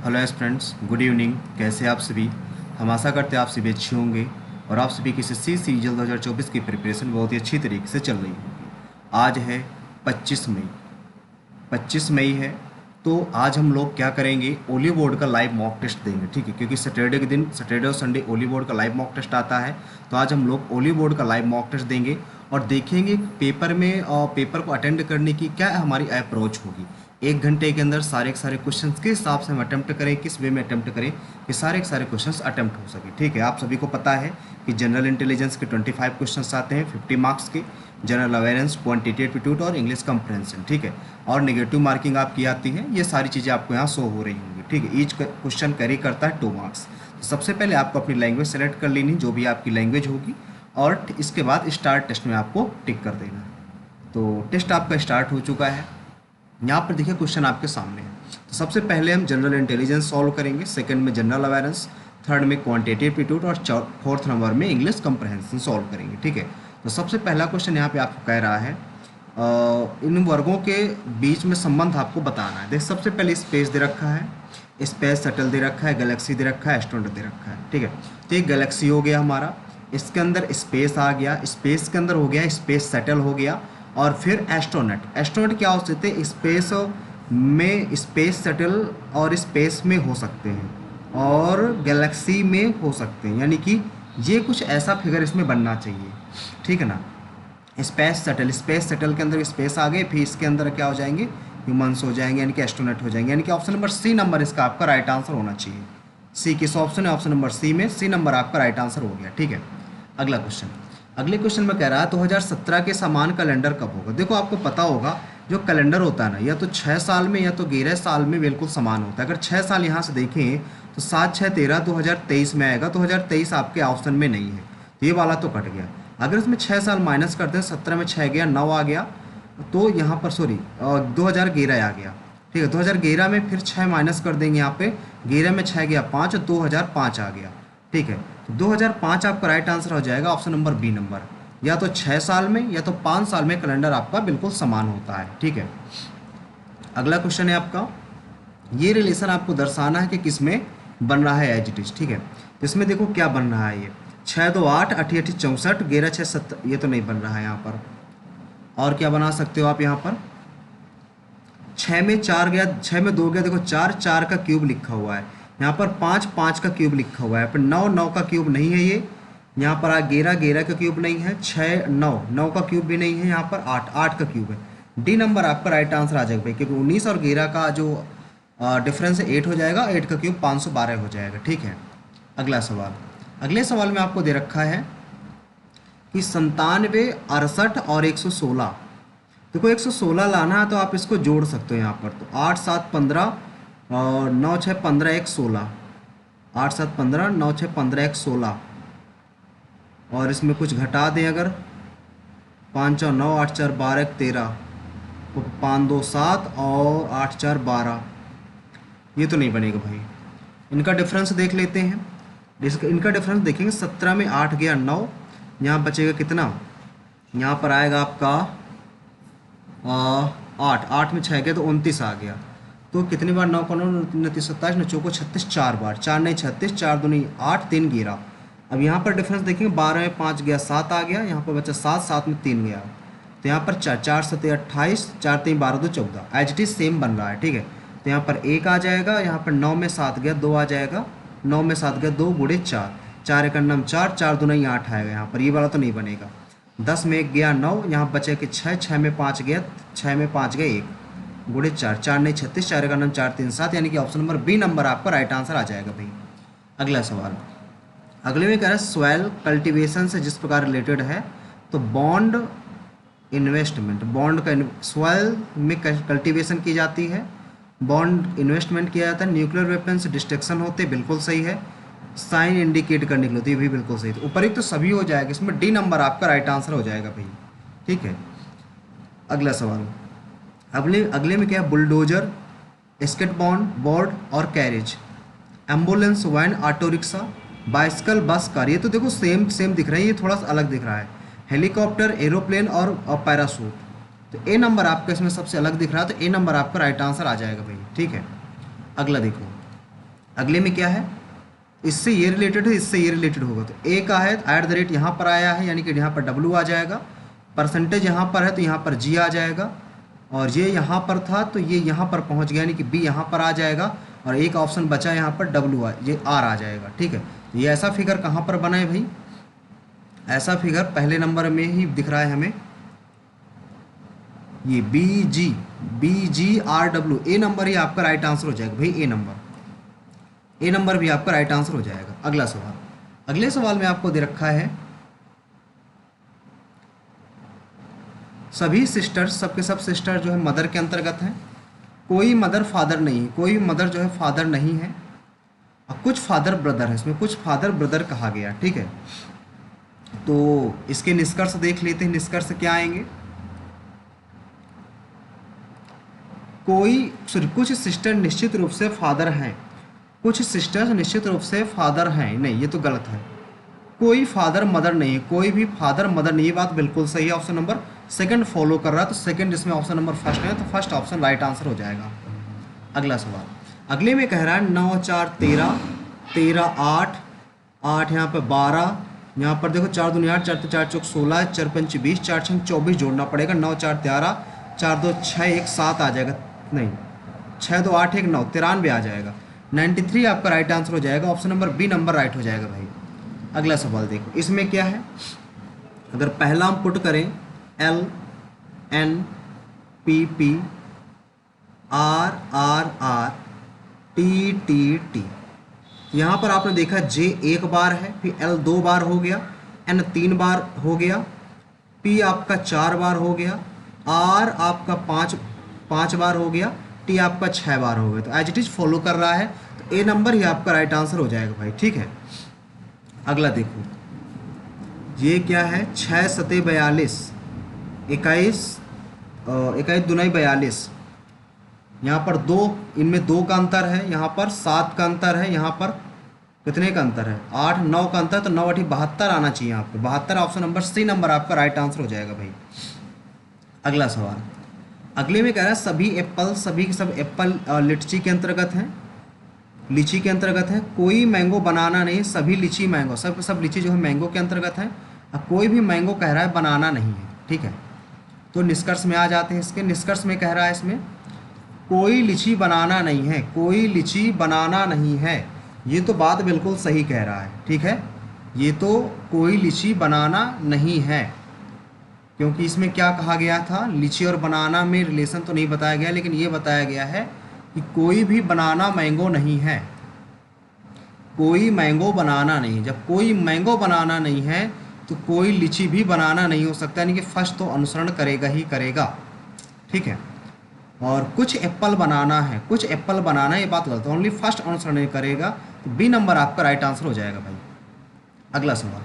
Hello S friends, good evening. कैसे हैं आप सभी? हम आशा करते हैं आप सभी अच्छे होंगे और आप सभी की एसएससी सीजीएल 2024 की प्रिपरेशन बहुत ही अच्छी तरीके से चल रही होगी। आज है 25 मई। 25 मई है तो आज हम लोग क्या करेंगे, ओली बोर्ड का लाइव मॉक टेस्ट देंगे। ठीक है, क्योंकि सैटरडे के दिन, सैटरडे और संडे ओली बोर्ड का लाइव मॉक टेस्ट आता है। तो आज हम लोग ओली बोर्ड का लाइव मॉक टेस्ट देंगे और देखेंगे पेपर में और पेपर को अटेंड करने की क्या हमारी अप्रोच होगी। 1 घंटे के अंदर सारे के सारे क्वेश्चन किस हिसाब से हम अटेम्प्ट करें, किस वे में अटेम्प्ट करें कि सारे के सारे क्वेश्चन अटेम्प्ट हो सके। ठीक है, आप सभी को पता है कि जनरल इंटेलिजेंस के 25 क्वेश्चन आते हैं 50 मार्क्स के, जनरल अवेयरेंस, क्वांटिटेटिव एप्टीट्यूड और इंग्लिश कंप्रहेंशन। ठीक है, और नेगेटिव मार्किंग आपकी आती है। ये सारी चीज़ें आपको यहाँ शो हो रही होंगी। ठीक है, ईच क्वेश्चन कैरी करता है 2 मार्क्स। तो सबसे पहले आपको अपनी लैंग्वेज सेलेक्ट कर लेनी, जो भी आपकी लैंग्वेज होगी, और इसके बाद स्टार्ट टेस्ट में आपको टिक कर देना है। तो टेस्ट आपका स्टार्ट हो चुका है। यहाँ पर देखिए क्वेश्चन आपके सामने है। तो सबसे पहले हम जनरल इंटेलिजेंस सॉल्व करेंगे, सेकंड में जनरल अवेयरेंस, थर्ड में क्वांटिटेटिव एप्टीट्यूड और फोर्थ नंबर में इंग्लिश कंप्रहेंशन सॉल्व करेंगे। ठीक है, तो सबसे पहला क्वेश्चन यहाँ पे आपको कह रहा है इन वर्गों के बीच में संबंध आपको बताना है। देख, सबसे पहले स्पेस दे रखा है, स्पेस शटल दे रखा है, गैलेक्सी दे रखा है, एस्ट्रोनॉट दे रखा है। ठीक है, तो एक गैलेक्सी हो गया हमारा, इसके अंदर स्पेस आ गया, स्पेस के अंदर हो गया स्पेस शटल हो गया, और फिर एस्ट्रोनॉट। एस्ट्रोनॉट क्या हो सकते हैं? स्पेस में, स्पेस शटल और स्पेस में हो सकते हैं और गैलेक्सी में हो सकते हैं, यानी कि ये कुछ ऐसा फिगर इसमें बनना चाहिए। ठीक है ना, स्पेस शटल, स्पेस शटल के अंदर स्पेस आ गए, फिर इसके अंदर क्या हो जाएंगे? ह्यूमंस हो जाएंगे, यानी कि एस्ट्रोनॉट हो जाएंगे, यानी कि ऑप्शन नंबर सी नंबर इसका आपका राइट आंसर होना चाहिए। सी किस ऑप्शन है? ऑप्शन नंबर सी में सी नंबर आपका राइट आंसर हो गया। ठीक है, अगला क्वेश्चन। अगले क्वेश्चन में कह रहा है 2017 के समान कैलेंडर कब होगा? देखो, आपको पता होगा जो कैलेंडर होता है ना, या तो 6 साल में या तो 11 साल में बिल्कुल समान होता है। अगर 6 साल यहाँ से देखें तो 7 6 13 2023 में आएगा। 2023 आपके ऑप्शन में नहीं है, तो ये वाला तो कट गया। अगर इसमें 6 साल माइनस करते हैं, 17 में 6 गया, 9 आ गया, तो यहाँ पर सॉरी 2011 आ गया। ठीक है, 2011 में फिर 6 माइनस कर देंगे, यहाँ पे 11 में 6 गया 5, 2005 आ गया। ठीक है, तो 2005 आपका राइट आंसर हो जाएगा, ऑप्शन नंबर बी नंबर। या तो 6 साल में या तो 5 साल में कैलेंडर आपका बिल्कुल समान होता है। ठीक है, अगला क्वेश्चन है आपका, ये रिलेशन आपको दर्शाना है कि किस में बन रहा है एज इट इज। ठीक है, तो इसमें देखो क्या बन रहा है, ये 6 2 8 8 8 64, 11 6 7, ये तो नहीं बन रहा है यहाँ पर। और क्या बना सकते हो आप यहाँ पर? 6 में 4 गया, 6 में 2 गया, देखो 4 4 का क्यूब लिखा हुआ है, यहाँ पर 5 5 का क्यूब लिखा हुआ है, फिर 9 9 का क्यूब नहीं है ये, यहाँ पर 11 11 का क्यूब नहीं है, 6 9 9 का क्यूब भी नहीं है, यहाँ पर 8 8 का क्यूब है। डी नंबर आपका राइट आंसर आ जाएगा भाई, क्योंकि 19 और 11 का जो डिफरेंस है 8 हो जाएगा, 8 का क्यूब 512 हो जाएगा। ठीक है, अगला सवाल। अगले सवाल में आपको दे रखा है कि 97 68 और 116। देखो 116 लाना है तो आप इसको जोड़ सकते हो यहाँ पर, तो 8 7 15 और 9 6 15 1 16, 8 7 15 9 6 15 1 16, और इसमें कुछ घटा दें अगर, 5 4 9 8 4 12 1 13, तो 5 2 7 और 8 4 12, ये तो नहीं बनेगा भाई। इनका डिफरेंस देख लेते हैं। इनका डिफरेंस देखेंगे, 17 में 8 गया 9, यहाँ बचेगा कितना? यहाँ पर आएगा आपका 8 8 में 6 गया तो 29 आ गया। तो कितनी बार 9 को 9 29 27 9 को 36, 4 बार, 4 नहीं 36, 4 2 नहीं 8, 3 11। अब यहाँ पर डिफरेंस देखेंगे, 12 में 5 गया 7 आ गया, यहाँ पर बचा 7 7 में 3 गया, तो यहाँ पर 4 4 7 28, 4 3 12 2 14, एच डी सेम बन रहा है। ठीक है, तो यहाँ पर 1 आ जाएगा, यहाँ पर 9 में 7 गया 2 आ जाएगा, 9 में 7 गया 2 गुड़े 4, 4 एक अन्नम 4, 4 2 नहीं 8 आएगा, यहाँ पर ये वाला तो नहीं बनेगा। 10 में 1 गया 9, यहाँ बचे कि 6, 6 में 5 गया, 6 में 5 गया 1 गुड़े 4, 4 नहीं 36, 4 एक अन्नम 4 3 7, यानी कि ऑप्शन नंबर बी नंबर आपका राइट आंसर आ जाएगा भाई। अगला सवाल। अगले में कह रहा है सॉइल कल्टीवेशन से जिस प्रकार रिलेटेड है, तो बॉन्ड इन्वेस्टमेंट, बॉन्ड का सॉइल में कल्टीवेशन की जाती है, बॉन्ड इन्वेस्टमेंट किया जाता है, न्यूक्लियर वेपन से डिस्ट्रक्शन होते, बिल्कुल सही है, साइन इंडिकेट करने के लिए होती है, भी बिल्कुल सही। तो ऊपर तो सभी हो जाएगा, इसमें डी नंबर आपका राइट आंसर हो जाएगा भाई। ठीक है, अगला सवाल। अगले में क्या है? बुलडोजर, स्केट बोर्ड और carriage, ambulance, van, auto rickshaw, bicycle, bus, car. ये तो देखो सेम सेम दिख रहा है, ये थोड़ा सा अलग दिख रहा है, हेलीकॉप्टर, एरोप्लेन और पैरासूट। तो ए नंबर आपका इसमें सबसे अलग दिख रहा है, तो ए नंबर आपका राइट आंसर आ जाएगा भाई। ठीक है, अगला देखो, अगले में क्या है, इससे ये रिलेटेड है, इससे ये रिलेटेड होगा, तो ए का है एट द रेट यहाँ पर आया है, यानी कि यहाँ पर डब्लू आ जाएगा, परसेंटेज यहाँ पर है तो यहाँ पर जी आ जाएगा, और ये यहाँ पर था तो ये यहाँ पर पहुँच गया, यानी कि बी यहाँ पर आ जाएगा, और एक ऑप्शन बचा यहाँ पर डब्लू ये आर आ जाएगा। ठीक है, ये ऐसा फिगर कहाँ पर बना है भाई, ऐसा फिगर पहले नंबर में ही दिख रहा है हमें, ये बी जी आर डब्ल्यू, ए नंबर ही आपका राइट आंसर हो जाएगा भाई, ए नंबर भी आपका राइट आंसर हो जाएगा। अगला सवाल, अगले सवाल में आपको दे रखा है सभी सिस्टर्स, सबके सब सिस्टर जो है मदर के अंतर्गत हैं, कोई मदर फादर नहीं है, कोई मदर जो है फादर नहीं है, और कुछ फादर ब्रदर है, इसमें कुछ फादर ब्रदर कहा गया। ठीक है, तो इसके निष्कर्ष देख लेते हैं, निष्कर्ष क्या आएंगे। कुछ सिस्टर निश्चित रूप से फादर हैं, कुछ सिस्टर्स निश्चित रूप से फादर हैं, नहीं ये तो गलत है, कोई फादर मदर नहीं है, कोई भी फादर मदर नहीं, ये बात बिल्कुल सही है, ऑप्शन नंबर सेकंड फॉलो कर रहा है, तो सेकंड इसमें ऑप्शन नंबर फर्स्ट है, तो फर्स्ट ऑप्शन राइट आंसर हो जाएगा। अगला सवाल, अगले में कह रहा है 9 4 13, 13 8, 8 यहाँ पर 12, यहाँ पर देखो 4 दूनी 8, 4 4 चौक 16, 4 5 20, 4 6 24 जोड़ना पड़ेगा, 9 4 13, 4 2 6 1 7 आ जाएगा, नहीं 6 2 8 1 9 93 आ जाएगा, 93 आपका राइट आंसर हो जाएगा, option number B number right हो जाएगा भाई। अगला सवाल देखो, इसमें क्या है, अगर पहला हम पुट करें L N P P R R R T T T, यहाँ पर आपने देखा जे एक बार है, फिर एल 2 बार हो गया, एन 3 बार हो गया, पी आपका 4 बार हो गया, आर आपका 5 बार हो गया, टी आपका 6 बार हो गया, तो एज इट इज फॉलो कर रहा है, तो ए नंबर ही आपका राइट आंसर हो जाएगा भाई। ठीक है, अगला देखो, ये क्या है, 6 सते 42, 21 दुनाई 42, यहाँ पर 2, इनमें 2 का अंतर है, यहाँ पर 7 का अंतर है, यहाँ पर कितने का अंतर है, 8 9 का अंतर, तो 9 8 72 आना चाहिए आपको, 72 ऑप्शन नंबर सी नंबर आपका राइट आंसर हो जाएगा भाई। अगला सवाल, अगले में कह रहा है सभी एप्पल, सभी के सब एप्पल लीची के अंतर्गत हैं, लीची के अंतर्गत है, कोई मैंगो बनाना नहीं, सभी लीची मैंगो, सब लीची जो है मैंगो के अंतर्गत है, अब कोई भी मैंगो कह रहा है बनाना नहीं है। ठीक है, तो निष्कर्ष में आ जाते हैं, इसके निष्कर्ष में कह रहा है इसमें कोई लीची बनाना नहीं है, कोई लीची बनाना नहीं है, ये तो बात बिल्कुल सही कह रहा है। ठीक है, ये तो कोई लीची बनाना नहीं है, क्योंकि इसमें क्या कहा गया था, लीची और बनाना में रिलेशन तो नहीं बताया गया, लेकिन ये बताया गया है कि कोई भी बनाना मैंगो नहीं है, कोई मैंगो बनाना नहीं, जब कोई मैंगो बनाना नहीं है तो कोई लीची भी बनाना नहीं हो सकता, यानी कि फर्स्ट तो अनुसरण करेगा ही करेगा। ठीक है, और कुछ एप्पल बनाना है, कुछ एप्पल बनाना, ये बात गलत है, ओनली फर्स्ट अनुसरण करेगा, तो बी नंबर आपका राइट आंसर हो जाएगा भाई। अगला सवाल,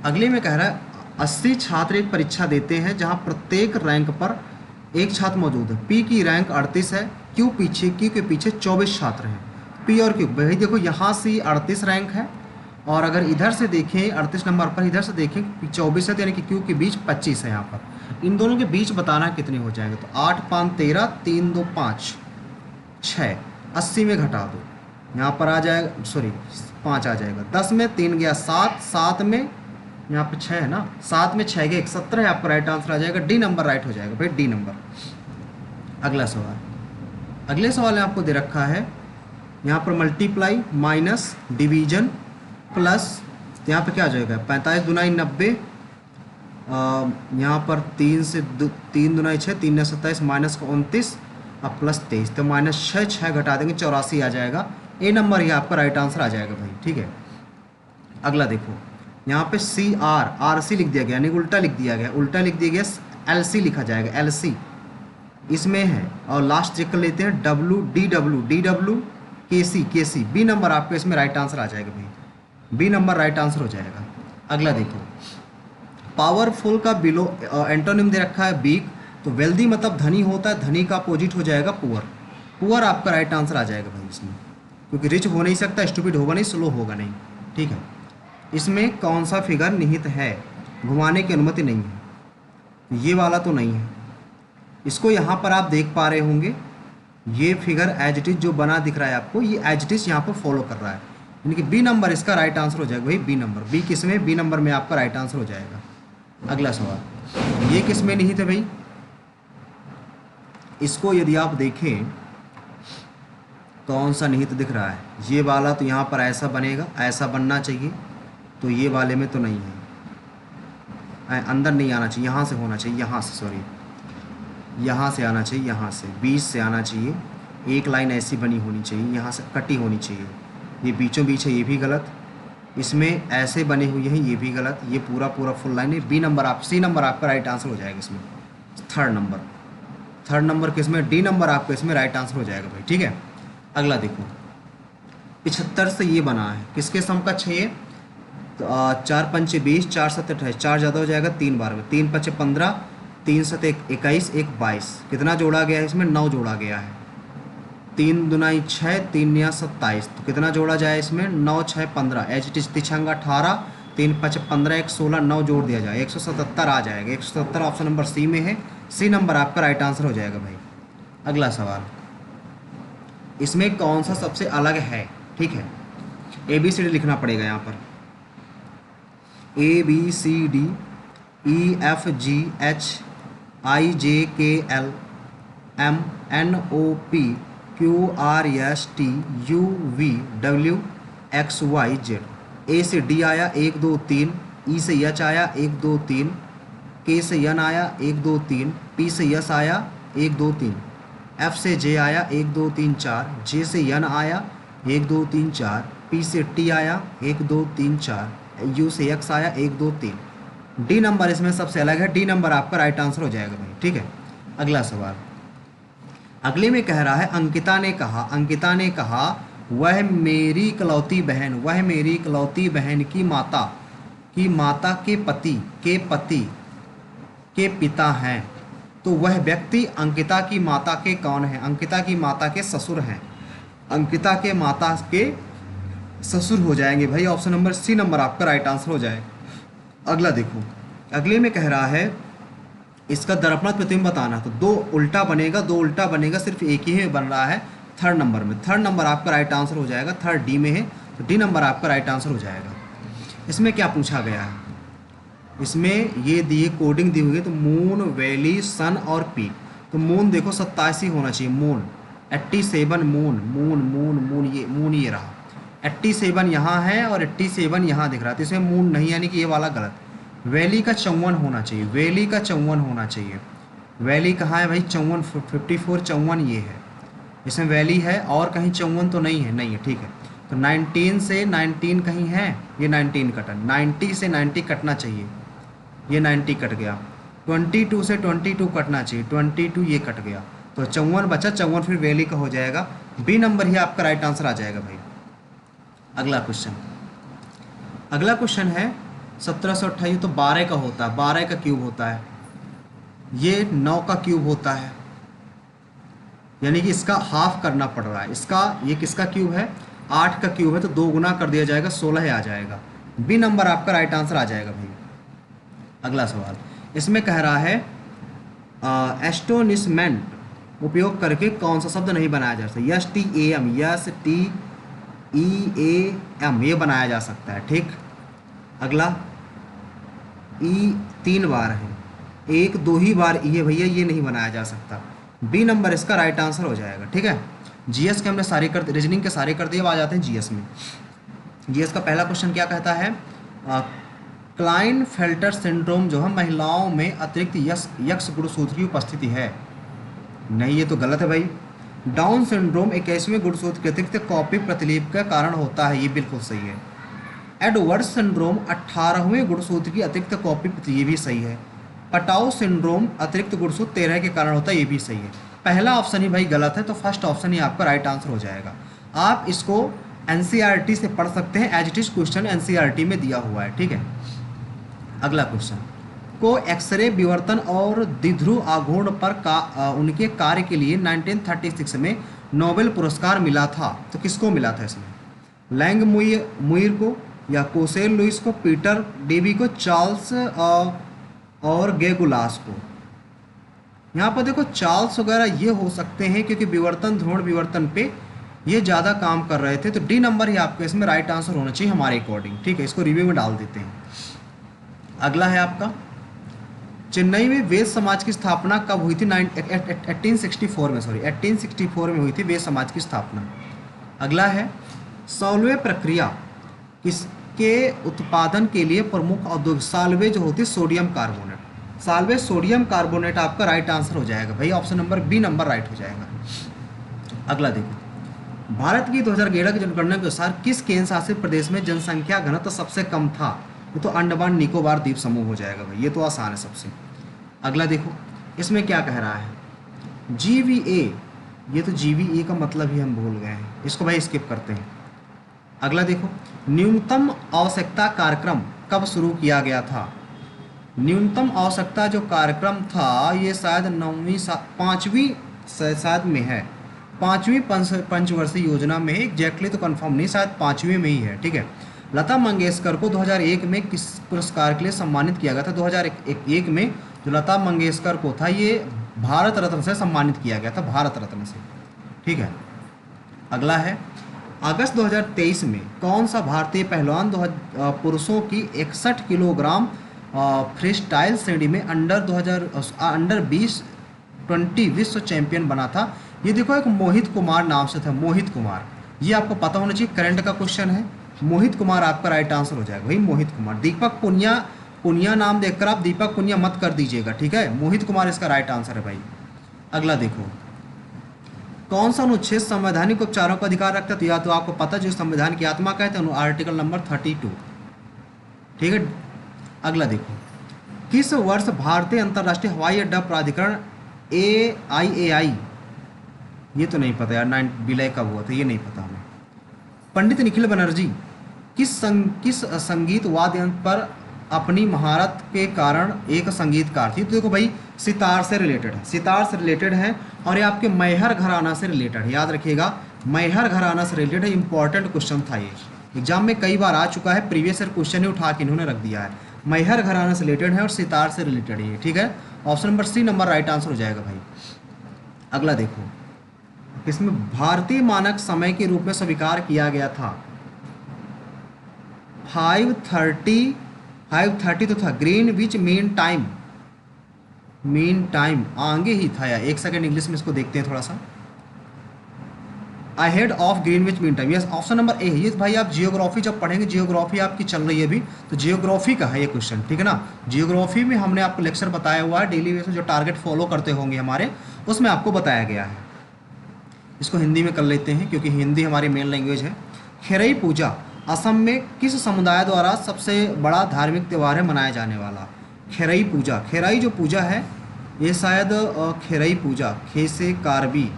अगले में कह रहा है 80 छात्र एक परीक्षा देते हैं जहां प्रत्येक रैंक पर एक छात्र मौजूद है, पी की रैंक 38 है, क्यू के पीछे 24 छात्र हैं, पी और क्यू, भाई देखो यहाँ से 38 रैंक है, और अगर इधर से देखें 38 नंबर पर, इधर से देखें 24 है, तो यानी कि क्यू के बीच 25 है, यहाँ पर इन दोनों के बीच बताना कितने हो जाएंगे, तो 8 5 13, 3 2 5 6, 80 में घटा दो, यहाँ पर आ जाएगा, सॉरी 5 आ जाएगा, 10 में 3 गया 7, 7 में यहाँ पर 6 है ना, 7 में 6 गया 17 है, आपका राइट आंसर आ जाएगा, डी नंबर राइट हो जाएगा भाई, डी नंबर। अगला सवाल, अगले सवाल में आपको दे रखा है यहाँ पर मल्टीप्लाई माइनस डिवीजन प्लस, यहाँ पर क्या आ जाएगा, 45 दुनाई 90, यहाँ पर 3 दुनाई 6, 3 ने 27, माइनस का 29 अब प्लस 23, तो माइनस 6 घटा देंगे 84 आ जाएगा, ए नंबर ही आपका राइट आंसर आ जाएगा भाई। ठीक है, अगला देखो, यहाँ पे आर सी लिख दिया गया, यानी उल्टा लिख दिया गया, उल्टा लिख दिया गया, एल सी लिखा जाएगा, एल सी इसमें है, और लास्ट चेक कर लेते हैं, डी डब्ल्यू के सी, बी नंबर आपका इसमें राइट आंसर आ जाएगा भाई, बी नंबर राइट आंसर हो जाएगा। अगला देखो, पावरफुल का बिलो एंटोनिम दे रखा है वीक, तो वेल्दी मतलब धनी होता है, धनी का अपोजिट हो जाएगा पुअर, पुअर आपका राइट आंसर आ जाएगा भाई इसमें, क्योंकि रिच हो नहीं सकता, स्टूपिड होगा नहीं, स्लो होगा नहीं। ठीक है, इसमें कौन सा फिगर निहित है, घुमाने की अनुमति नहीं है, ये वाला तो नहीं है, इसको यहाँ पर आप देख पा रहे होंगे, ये फिगर एज इट इज जो बना दिख रहा है आपको, ये एज इट इज यहाँ पर फॉलो कर रहा है, यानी कि बी नंबर इसका राइट आंसर हो जाएगा भाई। बी नंबर, बी किस में, बी नंबर में आपका राइट आंसर हो जाएगा। अगला सवाल, ये किस में नहीं थे भाई, इसको यदि आप देखें कौन सा निहित दिख रहा है, ये वाला तो यहाँ पर ऐसा बनेगा, ऐसा बनना चाहिए, तो ये वाले में तो नहीं है, अंदर नहीं आना चाहिए, यहाँ से होना चाहिए, यहाँ से, सॉरी यहाँ से आना चाहिए, यहाँ से बीच से आना चाहिए, एक लाइन ऐसी बनी होनी चाहिए, यहाँ से कटी होनी चाहिए, ये बीचों बीच है, ये भी गलत, इसमें ऐसे बने हुए हैं, ये भी गलत, ये पूरा पूरा फुल लाइन है। बी नंबर आप, सी नंबर आपका राइट आंसर हो जाएगा इसमें। थर्ड नंबर किसमें, डी नंबर आपका इसमें राइट आंसर हो जाएगा भाई, ठीक है। अगला देखो, 75 से ये बना है, किसके समकक्ष है ये, तो 4 पंचे 20, 4 7 28, 4 ज़्यादा हो जाएगा 3 बार में, 3 5 15, 3 7 21, 1 22, कितना जोड़ा गया है इसमें, 9 जोड़ा गया है, 3 दूनाई 6, 3 9 27, तो कितना जोड़ा जाए इसमें, 9 6 15, एच टी तिछंग 18, 3 5 15, 1 16, 9 जोड़ दिया जाए, 177 आ जाएगा। 177 ऑप्शन नंबर सी में है, सी नंबर आपका राइट आंसर हो जाएगा भाई। अगला सवाल, इसमें कौन सा सबसे अलग है, ठीक है, ABCD लिखना पड़ेगा यहाँ पर, ABCD EFG HIJKL MNOP QRST UVWXYZ। ए से डी आया 1 2 3, ई से एच आया 1 2 3, के से एन आया 1 2 3, पी से एस आया 1 2 3, एफ से जे आया 1 2 3 4, जे से एन आया 1 2 3 4, पी से टी आया 1 2 3 4, यू से एक्स आया 1 2 3। डी नंबर इसमें सबसे अलग है, डी नंबर आपका राइट आंसर हो जाएगा भाई, ठीक है। अगला सवाल, अगले में कह रहा है, अंकिता ने कहा वह मेरी इकलौती बहन, वह मेरी इकलौती बहन की माता के पति के पिता हैं, तो वह व्यक्ति अंकिता की माता के कौन है, अंकिता की माता के ससुर हैं, अंकिता के माता के ससुर हो जाएंगे भाई। ऑप्शन नंबर सी नंबर आपका राइट आंसर हो जाए। अगला देखो, अगले में कह रहा है इसका दर्पणार्थ प्रतिबिंब बताना, तो 2 उल्टा बनेगा, सिर्फ एक ही बन रहा है थर्ड नंबर में। थर्ड नंबर आपका राइट आंसर हो जाएगा, थर्ड डी में है, तो डी नंबर आपका राइट आंसर हो जाएगा। इसमें क्या पूछा गया है, इसमें ये दिए कोडिंग दी हुई है, तो मून, वैली, सन और पीक। तो मून देखो 87 होना चाहिए, मून 87, मून ये रहा, 87 यहाँ है और 87 यहाँ दिख रहा है, तो इसमें मून नहीं, यानी कि ये वाला गलत। वैली का 54 होना चाहिए, वैली का 54 होना चाहिए, वैली कहाँ है भाई, 54 54 54 ये है, इसमें वैली है और कहीं 54 तो नहीं है, ठीक है। तो 19 से 19 कहीं है, ये 19 कटा, 90 से 90 कटना चाहिए, ये 90 कट गया, 22 से 22 कटना चाहिए, 22 ये कट गया, तो 54 बचा, 54 फिर वैली का हो जाएगा, बी नंबर ही आपका राइट आंसर आ जाएगा भाई। अगला क्वेश्चन है 1728, तो 12 का होता है, 12 का क्यूब होता है, ये 9 का क्यूब होता है, यानी कि इसका हाफ करना पड़ रहा है, इसका ये किसका क्यूब है, 8 का क्यूब है, तो 2 गुना कर दिया जाएगा, 16 आ जाएगा, बी नंबर आपका राइट आंसर आ जाएगा भाई। अगला सवाल, इसमें कह रहा है एस्टोनिशमेंट उपयोग करके कौन सा शब्द नहीं बनाया जा सकता, STAM, STEAM ये बनाया जा सकता है, ठीक। अगला ई 3 बार है, 1 2 ही बार ई है भैया, ये नहीं बनाया जा सकता, बी नंबर इसका राइट आंसर हो जाएगा, ठीक है। जीएस के हमने सारे कर, रीजनिंग के सारे कर दिए, अब आ जाते हैं जीएस में। जीएस का पहला क्वेश्चन क्या कहता है, क्लाइनफेल्टर सिंड्रोम जो है महिलाओं में अतिरिक्त यक्स गुणसूत्र की उपस्थिति है, नहीं ये तो गलत है भाई। डाउन सिंड्रोम 21वें गुणसूत्र के अतिरिक्त कॉपी प्रतिलिपि का कारण होता है, ये बिल्कुल सही है। एडवर्ड सिंड्रोम 18वें गुणसूत्र की अतिरिक्त कॉपी, ये भी सही है। पटाउ सिंड्रोम अतिरिक्त गुणसूत्र 13 के कारण होता है, ये भी सही है। पहला ऑप्शन ही भाई गलत है, तो फर्स्ट ऑप्शन ही आपका राइट आंसर हो जाएगा। आप इसको एनसीईआरटी से पढ़ सकते हैं, as it is question NCERT में दिया हुआ है, ठीक है। अगला क्वेश्चन, को एक्सरे विवर्तन और द्विध्रुव आघूर्ण पर उनके कार्य के लिए 1936 में नोबेल पुरस्कार मिला था, तो किसको मिला था इसमें, लैंग मुइर को, या कोसेल लुइस को, पीटर डेवी को, चार्ल्स और गेगुलास को। यहाँ पर देखो चार्ल्स वगैरह ये हो सकते हैं क्योंकि विवर्तन ध्रुवण विवर्तन पे ये ज़्यादा काम कर रहे थे, तो डी नंबर ही आपका इसमें राइट आंसर होना चाहिए हमारे अकॉर्डिंग। ठीक है, इसको रिव्यू में डाल देते हैं। अगला है आपका, चेन्नई में वेद समाज की स्थापना कब हुई थी? 1864 में, सॉरी 1864 में हुई थी वेद समाज की स्थापना। अगला है, साल्वे प्रक्रिया किसके उत्पादन के लिए प्रमुख औद्योगिक? साल्वे जो होती है sodium carbonate, Solvay sodium carbonate आपका राइट आंसर हो जाएगा भाई, option number B number right हो जाएगा। अगला देखो, भारत की 2011 की जनगणना के अनुसार किस केंद्र शासित प्रदेश में जनसंख्या घनत्व सबसे कम था? ये तो अंडमान निकोबार द्वीप समूह हो जाएगा भाई, ये तो आसान है सबसे। अगला देखो, इसमें क्या कह रहा है? GVA, ये तो GVA का मतलब ही हम भूल गए हैं, इसको भाई स्किप करते हैं। अगला देखो, न्यूनतम आवश्यकता कार्यक्रम कब शुरू किया गया था? न्यूनतम आवश्यकता जो कार्यक्रम था ये शायद 5वीं शायद में है, 5वीं पंचवर्षीय योजना में, एग्जैक्टली तो कंफर्म नहीं, शायद 5वीं में ही है। ठीक है, लता मंगेशकर को 2001 में किस पुरस्कार के लिए सम्मानित किया गया था? 2001 में जो लता मंगेशकर को था ये भारत रत्न से सम्मानित किया गया था, भारत रत्न से। ठीक है, अगला है, अगस्त 2023 में कौन सा भारतीय पहलवान पुरुषों की 61 किलोग्राम फ्री स्टाइल श्रेणी में अंडर 20 विश्व चैंपियन बना था? ये देखो, एक मोहित कुमार नाम से था, मोहित कुमार, ये आपको पता होना चाहिए, करंट का क्वेश्चन है। मोहित कुमार आपका राइट आंसर हो जाएगा भाई, मोहित कुमार। दीपक पुनिया नाम देखकर आप दीपक पुनिया मत कर दीजिएगा, ठीक है, मोहित कुमार इसका राइट आंसर है भाई। अगला देखो, कौन सा अनुच्छेद संवैधानिक उपचारों का अधिकार रखता है? तो या तो आपको पता, जो संविधान की आत्मा कहते हैं, आर्टिकल नंबर 32। ठीक है, अगला देखो, किस वर्ष भारतीय अंतर्राष्ट्रीय हवाई अड्डा प्राधिकरण AIAI, ये तो नहीं पता यार, 9 विलय कब हुआ था, ये नहीं पता हमें। पंडित निखिल बनर्जी किस संगीत वाद्य यंत्र पर अपनी महारत के कारण एक संगीतकार थी? तो देखो भाई, सितार से रिलेटेड है, सितार से रिलेटेड है, और ये आपके मैहर घराना से रिलेटेड है, याद रखिएगा, मैहर घराना से रिलेटेड है। इंपॉर्टेंट क्वेश्चन था ये, एग्जाम में कई बार आ चुका है, प्रीवियस ईयर क्वेश्चन ही उठा के इन्होंने रख दिया है। मैहर घराना से रिलेटेड है और सितार से रिलेटेड है, ठीक है, option number C number right answer हो जाएगा भाई। अगला देखो, इसमें भारतीय मानक समय के रूप में स्वीकार किया गया था 5:30 तो था, ग्रीनविच मीन टाइम आगे ही था यार, एक सेकंड इंग्लिश में इसको देखते हैं थोड़ा सा, ahead of Greenwich mean time, yes, option number A है। ये भाई आप जियोग्राफी जब पढ़ेंगे, जियोग्राफी आपकी चल रही है अभी, तो जियोग्राफी का है ये क्वेश्चन, ठीक है ना। जियोग्राफी में हमने आपको लेक्चर बताया हुआ है, डेली बेसिस जो टारगेट फॉलो करते होंगे हमारे, उसमें आपको बताया गया है। इसको हिंदी में कर लेते हैं क्योंकि हिंदी हमारी मेन लैंग्वेज है। खेरई पूजा असम में किस समुदाय द्वारा सबसे बड़ा धार्मिक त्यौहार है मनाया जाने वाला? खेरई पूजा, खेराई जो पूजा है ये शायद खेरई पूजा, खे से कार्बी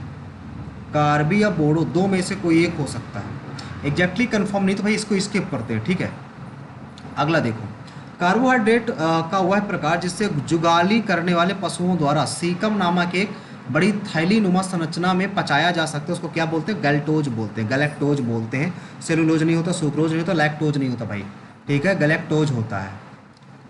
या बोडो, दो में से कोई एक हो सकता है, एग्जैक्टली कंफर्म नहीं, तो भाई इसको स्किप करते हैं, ठीक है। अगला देखो, कार्बोहाइड्रेट का वह प्रकार जिससे जुगाली करने वाले पशुओं द्वारा सीकम नामक एक बड़ी थैली नुमा संरचना में पचाया जा सकता है, उसको क्या बोलते हैं? गैलेक्टोज बोलते हैं, गैलेक्टोज बोलते हैं। सेलुलोज नहीं होता, सुक्रोज नहीं होता, लैक्टोज नहीं होता भाई, ठीक है, गैलेक्टोज होता है।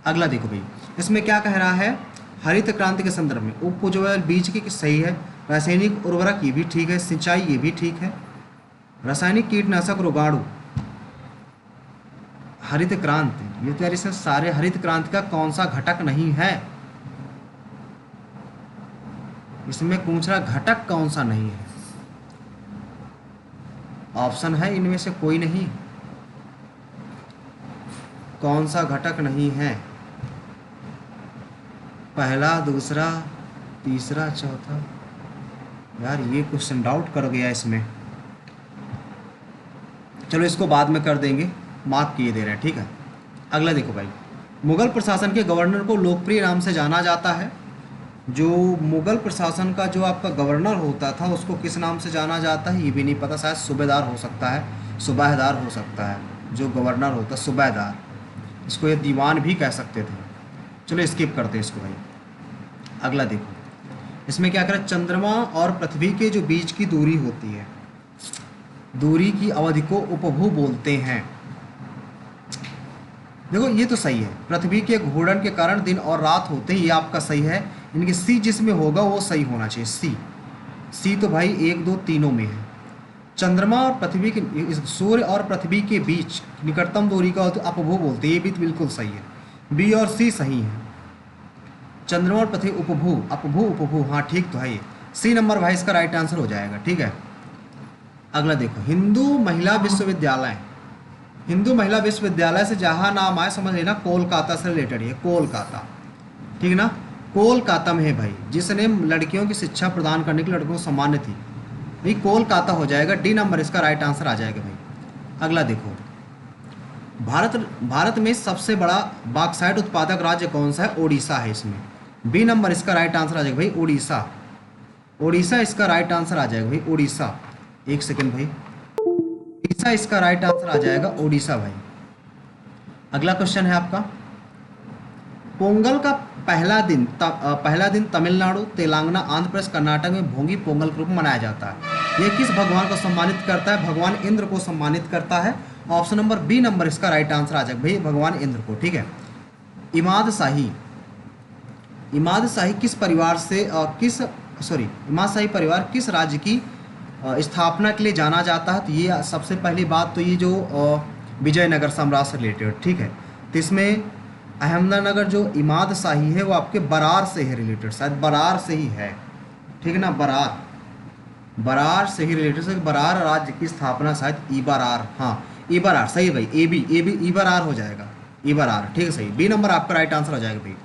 अगला देखो भाई, इसमें क्या कह रहा है? हरित क्रांति के संदर्भ में उपज बीज की सही है, रासायनिक उर्वरक ये भी ठीक है, सिंचाई ये भी ठीक है, रासायनिक कीटनाशक रोगाणु, हरित क्रांति, ये तो यार इसमें सारे हरित क्रांति का कौन सा घटक नहीं है? इसमें पूछ रहा घटक कौन सा नहीं है, ऑप्शन है इनमें से कोई नहीं, कौन सा घटक नहीं है? पहला, दूसरा, तीसरा, चौथा, यार ये क्वेश्चन डाउट कर गया इसमें, चलो इसको बाद में कर देंगे, मार्क किए दे रहे हैं, ठीक है। अगला देखो भाई, मुगल प्रशासन के गवर्नर को लोकप्रिय नाम से जाना जाता है। जो मुगल प्रशासन का जो आपका गवर्नर होता था उसको किस नाम से जाना जाता है? ये भी नहीं पता, शायद सूबेदार हो सकता है, सूबेदार हो सकता है, जो गवर्नर होता है सूबेदार, इसको ये दीवान भी कह सकते थे। चलो स्किप करते हैं इसको भाई। अगला देखो, इसमें क्या करें? चंद्रमा और पृथ्वी के जो बीच की दूरी होती है, दूरी की अवधि को उपभू बोलते हैं। देखो ये तो सही है, पृथ्वी के घूर्णन के कारण दिन और रात होते ही, ये आपका सही है, यानी कि सी जिसमें होगा वो सही होना चाहिए। सी, सी तो भाई 1 2 तीनों में है। चंद्रमा और पृथ्वी के, सूर्य और पृथ्वी के बीच निकटतम दूरी का तो अपभू बोलते हैं, ये भी तो बिल्कुल सही है। बी और सी सही है। चंद्रमा और पृथ्वी उपभू, अपभू उपभू, हाँ ठीक तो है ये। सी नंबर भाई इसका राइट आंसर हो जाएगा। ठीक है, अगला देखो, हिंदू महिला विश्वविद्यालय। हिंदू महिला विश्वविद्यालय से जहाँ नाम आए समझ लेना कोलकाता से रिलेटेड है, कोलकाता, ठीक है ना, कोलकाता में है भाई, जिसने लड़कियों की शिक्षा प्रदान करने के लिए लड़कों को सम्मानित थी, भाई कोलकाता हो जाएगा। डी नंबर इसका राइट आंसर आ जाएगा भाई। अगला देखो, भारत में सबसे बड़ा बॉक्साइट उत्पादक राज्य कौन सा है? ओडिशा है इसमें। बी नंबर इसका राइट आंसर आ जाएगा भाई, ओडिशा। ओडिशा इसका राइट आंसर आ जाएगा भाई, ओडिशा। एक सेकेंड भाई, ओडिशा इसका राइट आंसर आ जाएगा, ओडिशा भाई। अगला क्वेश्चन है आपका, पोंगल का पहला दिन तमिलनाडु, तेलंगाना, आंध्र प्रदेश, कर्नाटक में भोगी पोंगल के रूप में मनाया जाता है। यह किस भगवान को सम्मानित करता है? भगवान इंद्र को सम्मानित करता है। ऑप्शन नंबर बी नंबर इसका राइट आंसर आ जाएगा भाई, भगवान इंद्र को। ठीक है, इमाद शाही, इमाद शाही किस परिवार से इमाद शाही परिवार किस राज्य की स्थापना के लिए जाना जाता है? तो ये सबसे पहली बात तो ये जो विजयनगर साम्राज्य से रिलेटेड, ठीक है, तो इसमें अहमदनगर जो इमाद शाही है वो आपके बरार से है रिलेटेड, शायद बरार से ही है, ठीक है ना, बरार से ही रिलेटेड है। बरार राज्य की स्थापना शायद ईबरार, हाँ ईबरार सही है भाई, ए बी ईबरार हो जाएगा, ईबरार, ठीक है सही। बी नंबर आपका राइट आंसर हो जाएगा भाई।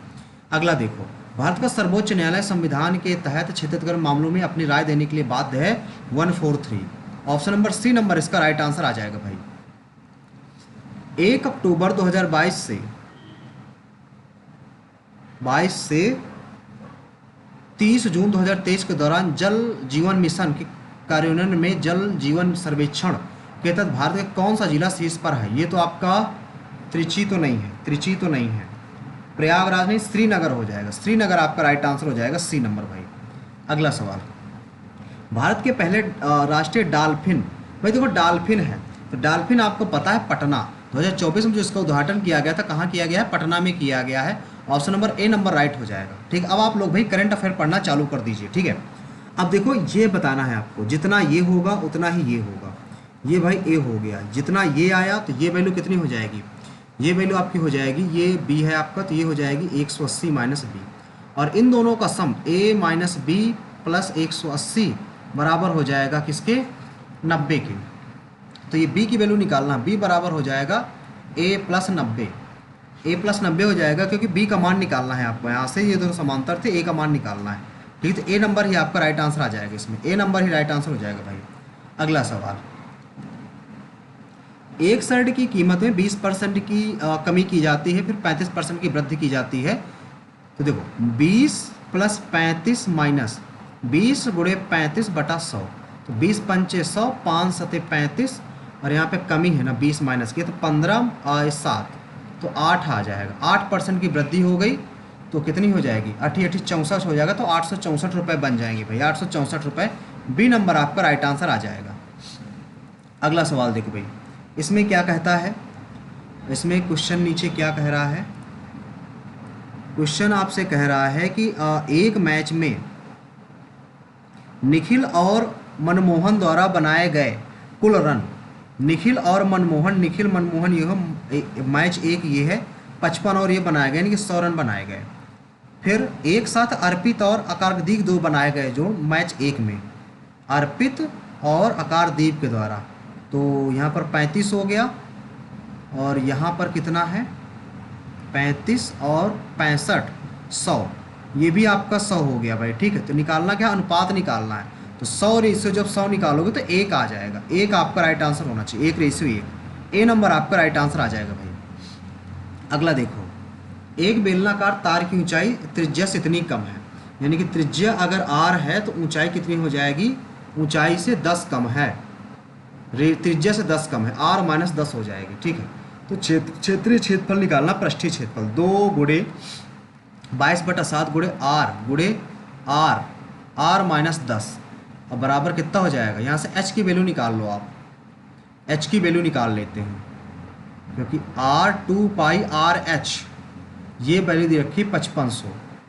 अगला देखो, भारत का सर्वोच्च न्यायालय संविधान के तहत क्षेत्रगत मामलों में अपनी राय देने के लिए बाध्य है 143। ऑप्शन नंबर सी नंबर इसका राइट आंसर आ जाएगा भाई। 1 अक्टूबर 2022 से 30 जून 2023 के दौरान जल जीवन मिशन के कार्यान्वयन में जल जीवन सर्वेक्षण के तहत भारत का कौन सा जिला शीर्ष पर है? ये तो आपका त्रिची तो नहीं है, प्रयागराज नहीं, श्रीनगर हो जाएगा, श्रीनगर आपका राइट आंसर हो जाएगा, सी नंबर भाई। अगला सवाल, भारत के पहले राष्ट्रीय डॉल्फिन, भाई देखो डॉल्फिन है तो डॉल्फिन आपको पता है पटना, 2024 में जो इसका उद्घाटन किया गया था, कहाँ किया गया है? पटना में किया गया है। Option number A number right हो जाएगा। ठीक, अब आप लोग भाई करंट अफेयर पढ़ना चालू कर दीजिए। ठीक है, अब देखो ये बताना है आपको, जितना ये होगा उतना ही ये होगा। ये भाई ए हो गया, जितना ये आया तो ये वैल्यू कितनी हो जाएगी? ये वैल्यू आपकी हो जाएगी, ये बी है आपका तो ये हो जाएगी 180 माइनस बी, और इन दोनों का सम ए माइनस बी प्लस 180 बराबर हो जाएगा किसके? 90 के। तो ये बी की वैल्यू निकालना, बी बराबर हो जाएगा ए प्लस 90, ए प्लस 90 हो जाएगा, क्योंकि बी का मान निकालना है आपको, यहाँ से ये दोनों समांतर थे, ए का मान निकालना है। ठीक, तो ए नंबर ही आपका राइट आंसर आ जाएगा, इसमें ए नंबर ही राइट आंसर हो जाएगा भाई। अगला सवाल, एक शर्ट की कीमत में 20% की कमी की जाती है, फिर 35% की वृद्धि की जाती है। तो देखो 20 प्लस 35 माइनस 20 गुणे 35 बटा 100, तो 20 पंचे 100, 5 सते 35, और यहाँ पे कमी है ना 20 माइनस की, तो 15 7, तो 8 आ जाएगा। 8% की वृद्धि हो गई तो कितनी हो जाएगी? 8 8 64 हो जाएगा, तो 864 रुपये बन जाएंगे भाई, 864 रुपये। बी नंबर आपका राइट आंसर आ जाएगा। अगला सवाल देखो भाई, इसमें क्या कहता है, इसमें क्वेश्चन नीचे क्या कह रहा है? क्वेश्चन आपसे कह रहा है कि एक मैच में निखिल और मनमोहन द्वारा बनाए गए कुल रन, निखिल मनमोहन यह मैच एक ये है 55 और ये बनाए गए, यानी कि 100 रन बनाए गए। फिर एक साथ अर्पित और आकारदीप 2 बनाए गए जो मैच एक में, अर्पित और आकारदीप के द्वारा, तो यहाँ पर 35 हो गया, और यहाँ पर कितना है? 35 और 65 100, ये भी आपका 100 हो गया भाई। ठीक है, तो निकालना क्या? अनुपात निकालना है, तो 100 रेशियो जब 100 निकालोगे तो 1 आ जाएगा, 1 आपका राइट आंसर होना चाहिए, 1 रेशियो 1, ए नंबर आपका राइट आंसर आ जाएगा भाई। अगला देखो, एक बेलनाकार तार की ऊंचाई त्रिज्या से इतनी कम है, यानी कि त्रिज्या अगर r है तो ऊंचाई कितनी हो जाएगी? ऊंचाई से 10 कम है, त्रिज्या से 10 कम है, r माइनस 10 हो जाएगी। ठीक है, तो क्षेत्रीय क्षेत्रफल निकालना, पृष्ठीय क्षेत्रफल 2 गुणे 22/7 गुणे r माइनस 10, और बराबर कितना हो जाएगा? यहाँ से h की वैल्यू निकाल लो आप, h की वैल्यू निकाल लेते हैं, क्योंकि r 2 पाई r h ये वैल्यू दे रखी 5500,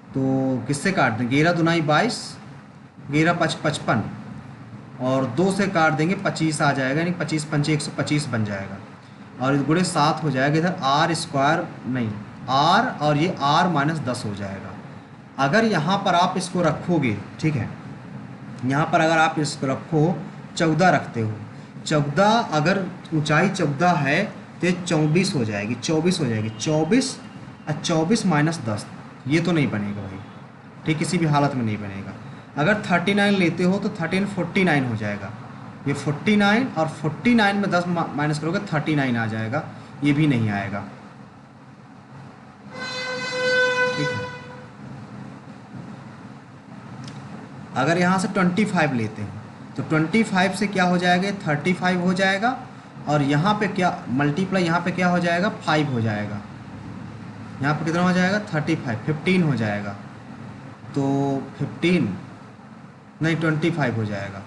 तो किससे काट दें, 11 दुनाई 22, 11 पच 55, और 2 से काट देंगे 25 आ जाएगा, यानी 25 पंचे 125 बन जाएगा। और गुणे 7 हो जाएगा, इधर आर स्क्वायर नहीं, आर और ये आर माइनस 10 हो जाएगा। अगर यहाँ पर आप इसको रखोगे, ठीक है, यहाँ पर अगर आप इसको रखो 14 रखते हो, 14 अगर ऊंचाई 14 है तो ये 24 हो जाएगी, 24 हो जाएगी, 24 और 24 माइनस 10, ये तो नहीं बनेगा भाई, ठीक, किसी भी हालत में नहीं बनेगा। अगर 39 लेते हो तो 13 49 हो जाएगा, ये 49 और 49 में 10 माइनस करोगे 39 आ जाएगा, ये भी नहीं आएगा, ठीक है। अगर यहाँ से 25 लेते हैं तो 25 से क्या हो जाएगा, 35 हो जाएगा, और यहाँ पे क्या मल्टीप्लाई, यहाँ पे क्या हो जाएगा, 5 हो जाएगा, यहाँ पे कितना हो जाएगा, 35 15 हो जाएगा, तो 15 नहीं 25 हो जाएगा,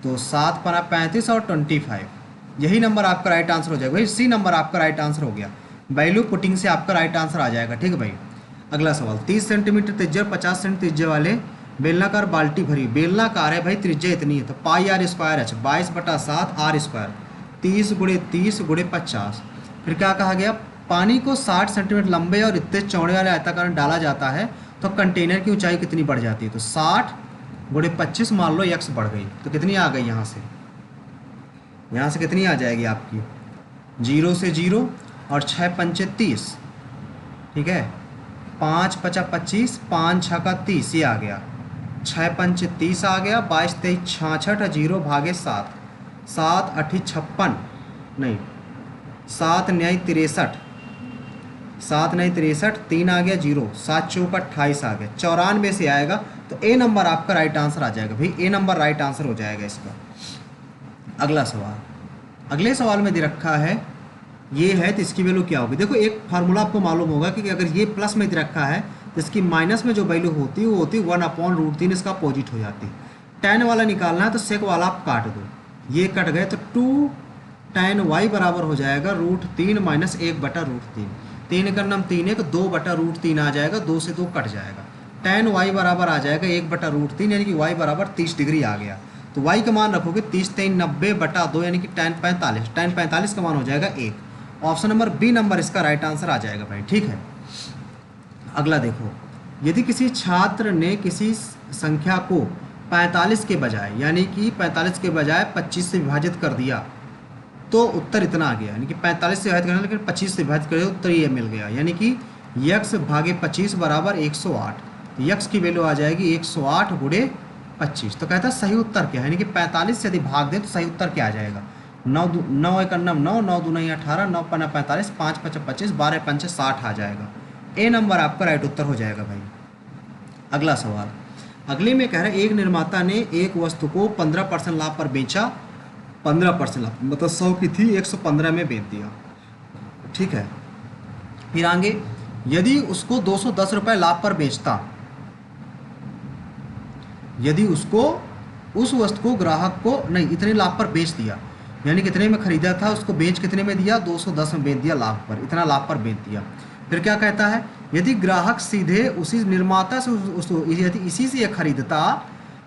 तो 7 पना 35 और 25, यही नंबर आपका राइट आंसर हो जाएगा भाई, सी नंबर आपका राइट आंसर हो गया। वैल्यू पुटिंग से आपका राइट आंसर आ जाएगा, ठीक है भाई। अगला सवाल, 30 सेंटीमीटर त्रिज्या 50 सेंटीमीटर त्रिज्या वाले बेलनाकार बाल्टी भरी, बेलनाकार है भाई, त्रिज्या इतनी है, तो pi R square H 22/7 R square, 30 गुणे 30 गुणे 50। फिर क्या कहा गया, पानी को 60 सेंटीमीटर लंबे और इतने चौड़े वाले आयताकार में डाला जाता है तो कंटेनर की ऊंचाई कितनी बढ़ जाती है, तो 60 गुणे 25 मान लो x बढ़ गई, तो कितनी आ गई, यहाँ से कितनी आ जाएगी आपकी, 0 से 0 और 6 पंचे 30, ठीक है, 5 पचा 25, 5 6 का 30, ये आ गया, 6 पंचे 30 आ गया, 22 23 66, 0 भागे 7, 7 8 56 नहीं, 7 9 63, 7 9 63, 3 आ गया 0, 7 चौक 28 आ गया, 94 से आएगा, तो ए नंबर आपका राइट आंसर आ जाएगा भाई, ए नंबर राइट आंसर हो जाएगा इसका। अगला सवाल, अगले सवाल में दे रखा है ये है, तो इसकी वैल्यू क्या होगी, देखो एक फार्मूला आपको मालूम होगा कि अगर ये प्लस में दे रखा है तो इसकी माइनस में जो वैल्यू होती है वो होती है 1/√3, इसका अपोजिट हो जाती है। tan वाला निकालना है तो सेक वाला आप काट दो, ये कट गए तो 2 tan y बराबर हो जाएगा √3 माइनस 1/√3, 3 का नाम 3 है तो 2/√3 आ जाएगा, 2 से 2 कट जाएगा, tan y बराबर आ जाएगा 1/√3, यानी कि y बराबर 30 डिग्री आ गया, तो y का मान रखोगे 30 3 90/2, यानी कि tan 45, tan 45 का मान हो जाएगा 1, ऑप्शन नंबर बी नंबर इसका राइट आंसर आ जाएगा भाई, ठीक है। अगला देखो, यदि किसी छात्र ने किसी संख्या को 45 के बजाय, यानी कि 45 के बजाय 25 से विभाजित कर दिया तो उत्तर इतना आ गया, यानी कि 45 से विभाजित करना लेकिन 25 से विभाजित कर दिया, उत्तर ये मिल गया, यानी कि x भागे 25 बराबर 108, तो x की वैल्यू आ जाएगी 108 गुणे 25, तो कहता है सही उत्तर क्या है, यानी कि 45 से यदि भाग दें तो सही उत्तर क्या आ जाएगा, 9 1 9 9 9 2 18, 9 5 45, 5 5 25, 12 5 60 आ जाएगा, ए नंबर आपका राइट उत्तर हो जाएगा भाई। अगला सवाल, अगले में कह रहा है एक निर्माता ने एक वस्तु को 15% लाभ पर बेचा, 15% लाभ मतलब 100 की थी 115 में बेच दिया, ठीक है। फिर आगे, यदि उसको 210 रुपये लाभ पर बेचता, यदि उसको उस वस्तु को ग्राहक को नहीं इतने लाभ पर बेच दिया, यानी कितने में खरीदा था उसको बेच कितने में दिया, 210 में बेच दिया, लाभ पर, इतना लाभ पर बेच दिया। फिर क्या कहता है, यदि ग्राहक सीधे उसी निर्माता से यदि इसी से खरीदता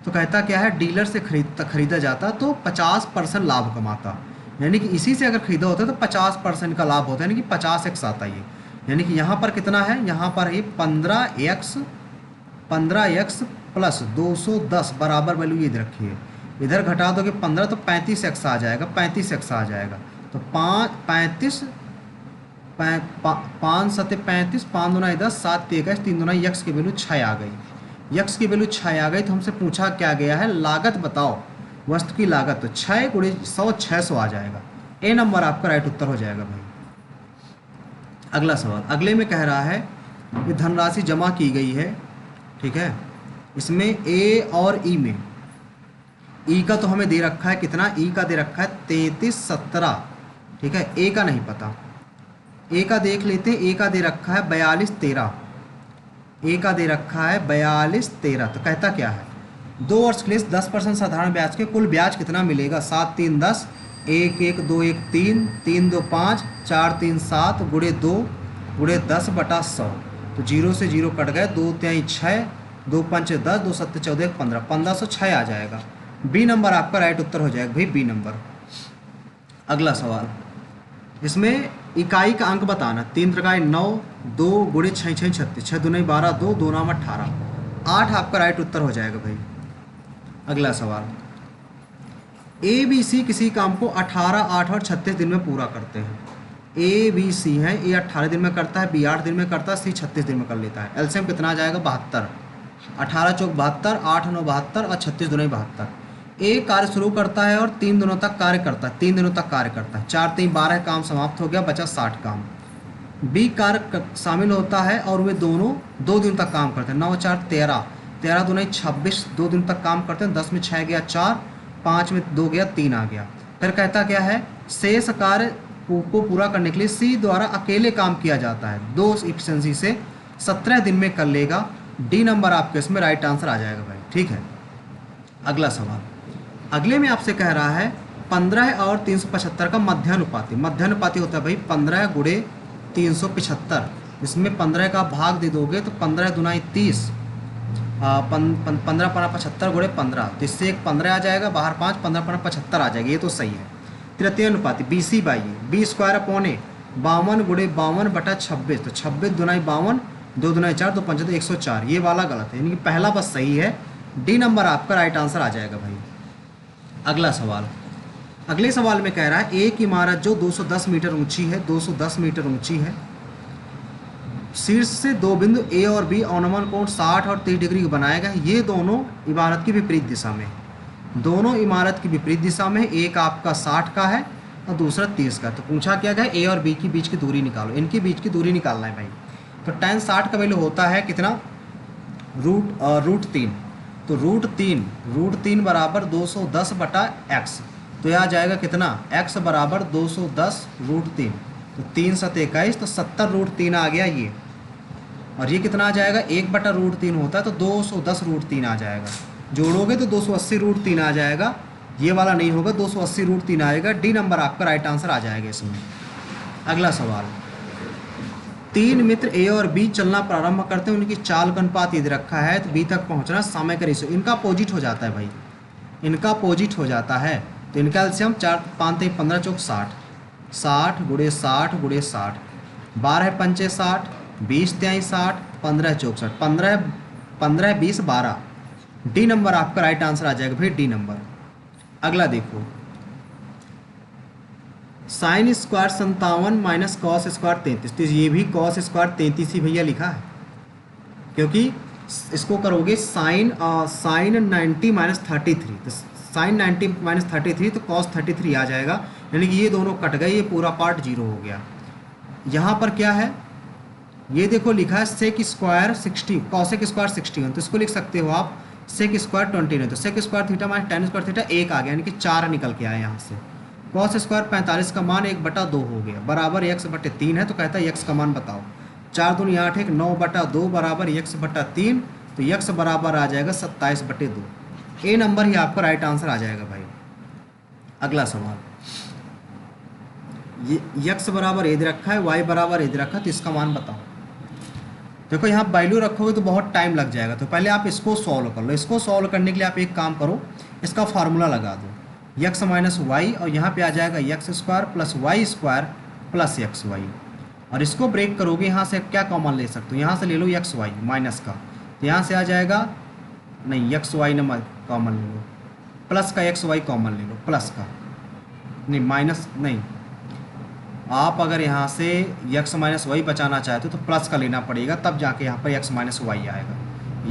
तो कहता क्या है, डीलर से खरीदा जाता तो 50% लाभ कमाता, यानी कि इसी से अगर खरीदा होता तो 50% का लाभ होता है, यानी कि 50x आता है, यानी कि यहाँ पर कितना है, यहाँ पर है 15x प्लस 210 बराबर वैल्यू ये रखी है, इधर घटा दोगे 15 तो 35x आ जाएगा, 35x आ जाएगा, तो 5 7 35, 5 दूना 10, 7 21, 3 दूना x की वैल्यू 6 आ गई, x की वैल्यू 6 आ गई, तो हमसे पूछा क्या गया है, लागत बताओ, वस्तु की लागत, तो 6 गुणे 100 600 आ जाएगा, ए नंबर आपका राइट उत्तर हो जाएगा भाई। अगला सवाल, अगले में कह रहा है कि धनराशि जमा की गई है, ठीक है, इसमें ए और ई में, ई का तो हमें दे रखा है कितना, ई का दे रखा है 3317, ठीक है, ए का नहीं पता, ए का देख लेते हैं, ए का दे रखा है 4213, ए का दे रखा है 4213, तो कहता क्या है, 2 वर्ष के लिए 10% साधारण ब्याज के कुल ब्याज कितना मिलेगा, 7 3 10, 1 1 2 1 3, 3 2 5, 4 3 7 गुणे 2 गुणे 10/100, तो 0 से 0 कट गए, 2 तिहाई 6, 2 पंचे 10, 2 सत्ते 14, 15, 1506 आ जाएगा। बी नंबर आपका राइट उत्तर हो जाएगा भाई, बी नंबर। अगला सवाल, इसमें इकाई का अंक बताना। 3 त्रिकाई 9, 2 गुणे 6 6 36, 6 दूनी 12, 2 2 नाम 18, 8 आपका राइट उत्तर हो जाएगा भाई। अगला सवाल, ए बी सी किसी काम को 18, 8 और 36 दिन में पूरा करते हैं। ए बी सी है, ए 18 दिन में करता है, बी 8 दिन में करता है, सी 36 दिन में कर लेता है। एलसीएम कितना आ जाएगा? 72। 18 चौक 72, 8 9 72 और 36 दूनी 72। ए कार्य शुरू करता है और 3 दिनों तक कार्य करता है, 3 दिनों तक कार्य करता है। 4 3 12 काम समाप्त हो गया, बचा 60 काम। बी कार्य शामिल होता है और वे दोनों 2 दिन तक काम करते हैं। 9 4 13, 13 दूनी 26, 2 दिन तक काम करते हैं। 10 में 6 गया 4, 5 में 2 गया 3 आ गया। फिर कहता क्या है? शेष कार्य को पूरा करने के लिए सी द्वारा अकेले काम किया जाता है, 2 एफिशिएंसी से 17 दिन में कर लेगा। डी नंबर आपके इसमें राइट आंसर आ जाएगा भाई, ठीक है। अगला सवाल, अगले में आपसे कह रहा है 15 और 375 का मध्यानुपाती। मध्यानुपाती होता है भाई 15 गुणे 375। इसमें 15 का भाग दे दोगे तो 15 दुनाई 30, 15 पना 75 गुणे 15, तो इससे एक 15 आ जाएगा, बाहर 5, 15 पना 75 आ जाएगा, ये तो सही है। तृतीय अनुपाती B C by A, B square पौने 52 गुणे 52 बटा 26, तो 26 दुनाई 52, 2 दुनाई 4, 2 पंचे 104, ये वाला गलत है, यानी कि पहला बस सही है। डी नंबर आपका राइट आंसर आ जाएगा भाई। अगला सवाल, अगले सवाल में कह रहा है एक इमारत जो 210 मीटर ऊंची है, 210 मीटर ऊंची है, शीर्ष से 2 बिंदु ए और बी अनुमान कोण 60 और 30 डिग्री बनाएगा। ये दोनों इमारत की विपरीत दिशा में, दोनों इमारत की विपरीत दिशा में, एक आपका 60 का है और दूसरा 30 का। तो पूछा क्या गया? ए और बी के बीच की दूरी निकालो, इनके बीच की दूरी निकालना है भाई। तो tan 60 का वैल्यू होता है कितना? रूट 3। तो रूट 3 बराबर 210 बटा एक्स, तो यह आ जाएगा कितना? x बराबर 210 रूट 3, तो 3 7 21, तो 70 रूट 3 आ गया ये। और ये कितना आ जाएगा? 1 बटा रूट 3 होता है, तो 210 रूट 3 आ जाएगा। जोड़ोगे तो 280 रूट 3 आ जाएगा, ये वाला नहीं होगा, 280 रूट 3 आएगा। डी नंबर आपका राइट आंसर आ जाएगा इसमें। अगला सवाल, 3 मित्र ए और बी चलना प्रारंभ करते हैं, उनकी चाल का अनुपात यदि रखा है तो बी तक पहुंचना समय का रेशियो, इनका अपोजिट हो जाता है भाई, इनका अपोजिट हो जाता है। तो इनका एलसीएम 4 5 3 15 चौक 60, 60 गुणे 60 गुणे 60, 12 पंचे 60, 20 तिहाई 60, 15 चौक 60, 15 20 12। डी नंबर आपका राइट आंसर आ जाएगा भाई, डी नंबर। अगला देखो, sine square 57 minus cos square 33, तो ये भी कॉस स्क्वायर 33 ही भैया लिखा है, क्योंकि इसको करोगे साइन 90 माइनस 33, तो साइन 90 माइनस 33 तो कॉस 33 आ जाएगा, यानी कि ये दोनों कट गए, ये पूरा पार्ट 0 हो गया। यहाँ पर क्या है? ये देखो लिखा है सेक स्क्वायर 60, कॉसेक स्क्वायर 61, तो इसको लिख सकते हो आप सेक स्क्वायर 29, तो sec square theta minus ten square theta 1 आ गया, यानी कि 4 निकल के आया यहाँ से। कॉस स्क्वायर 45 का मान 1/2 हो गया, बराबर x/3 है, तो कहता है x का मान बताओ। 4 दूनी 8 1, 9/2 बराबर x/3, तो x बराबर आ जाएगा 27/2। ए नंबर ही आपका राइट आंसर आ जाएगा भाई। अगला सवाल, ये x बराबर ए दे रखा है, y बराबर ए दे रखा है, तो इसका मान बताओ। देखो यहाँ वैल्यू रखोगे तो बहुत टाइम लग जाएगा, तो पहले आप इसको सॉल्व कर लो। इसको सॉल्व करने के लिए आप एक काम करो, इसका फार्मूला लगा दो, x माइनस वाई, और यहाँ पे आ जाएगा x square plus Y square plus X Y, और इसको ब्रेक करोगे, यहाँ से क्या कॉमन ले सकते हो? यहाँ से ले लो एक्स वाई माइनस का, तो यहाँ से आ जाएगा, नहीं एक्स वाई ना कॉमन ले लो, प्लस का एक्स वाई कॉमन ले लो, प्लस का नहीं, माइनस नहीं, आप अगर यहाँ से x माइनस वाई बचाना चाहते हो तो प्लस का लेना पड़ेगा, तब जाके यहाँ पर x माइनस वाई आएगा,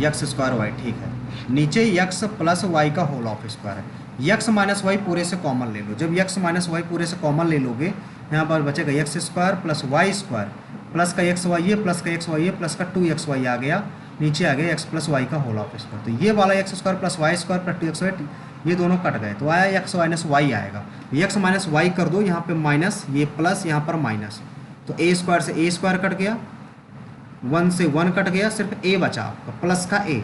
x स्क्वायर वाई, ठीक है। नीचे x प्लस वाई का होल ऑफ स्क्वायर है, x माइनस वाई पूरे से कॉमन ले लो। जब x माइनस वाई पूरे से कॉमन ले लोगे, यहाँ पर बचेगा x square plus Y square, plus का एक्स वाई है, प्लस का एक्स वाई है, प्लस का 2x वाई आ गया, नीचे आ गया x प्लस वाई का होल ऑफ स्क्वायर। तो ये वाला x square plus Y square plus 2x y, ये दोनों कट गए, तो आया x माइनस वाई आएगा। x माइनस वाई कर दो, यहाँ पे माइनस, ये प्लस, यहाँ पर माइनस, तो a स्क्वायर से a स्क्वायर कट गया, 1 से 1 कट गया, सिर्फ a बचा आपका, प्लस का a।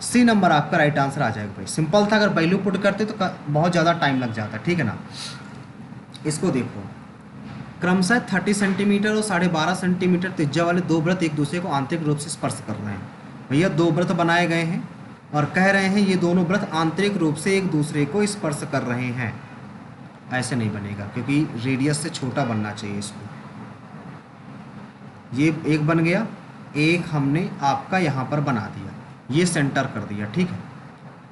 सी नंबर आपका राइट आंसर आ जाएगा भाई। सिंपल था, अगर वैल्यू पुट करते तो बहुत ज़्यादा टाइम लग जाता, ठीक है ना। इसको देखो, क्रमशः 30 सेंटीमीटर और 12.5 सेंटीमीटर त्रिज्या वाले दो वृत्त एक दूसरे को आंतरिक रूप से स्पर्श कर रहे हैं। भैया दो वृत्त बनाए गए हैं और कह रहे हैं ये दोनों वृत्त आंतरिक रूप से एक दूसरे को स्पर्श कर रहे हैं। ऐसे नहीं बनेगा क्योंकि रेडियस से छोटा बनना चाहिए इसको। ये एक बन गया, एक हमने आपका यहाँ पर बना दिया, ये सेंटर कर दिया। ठीक है,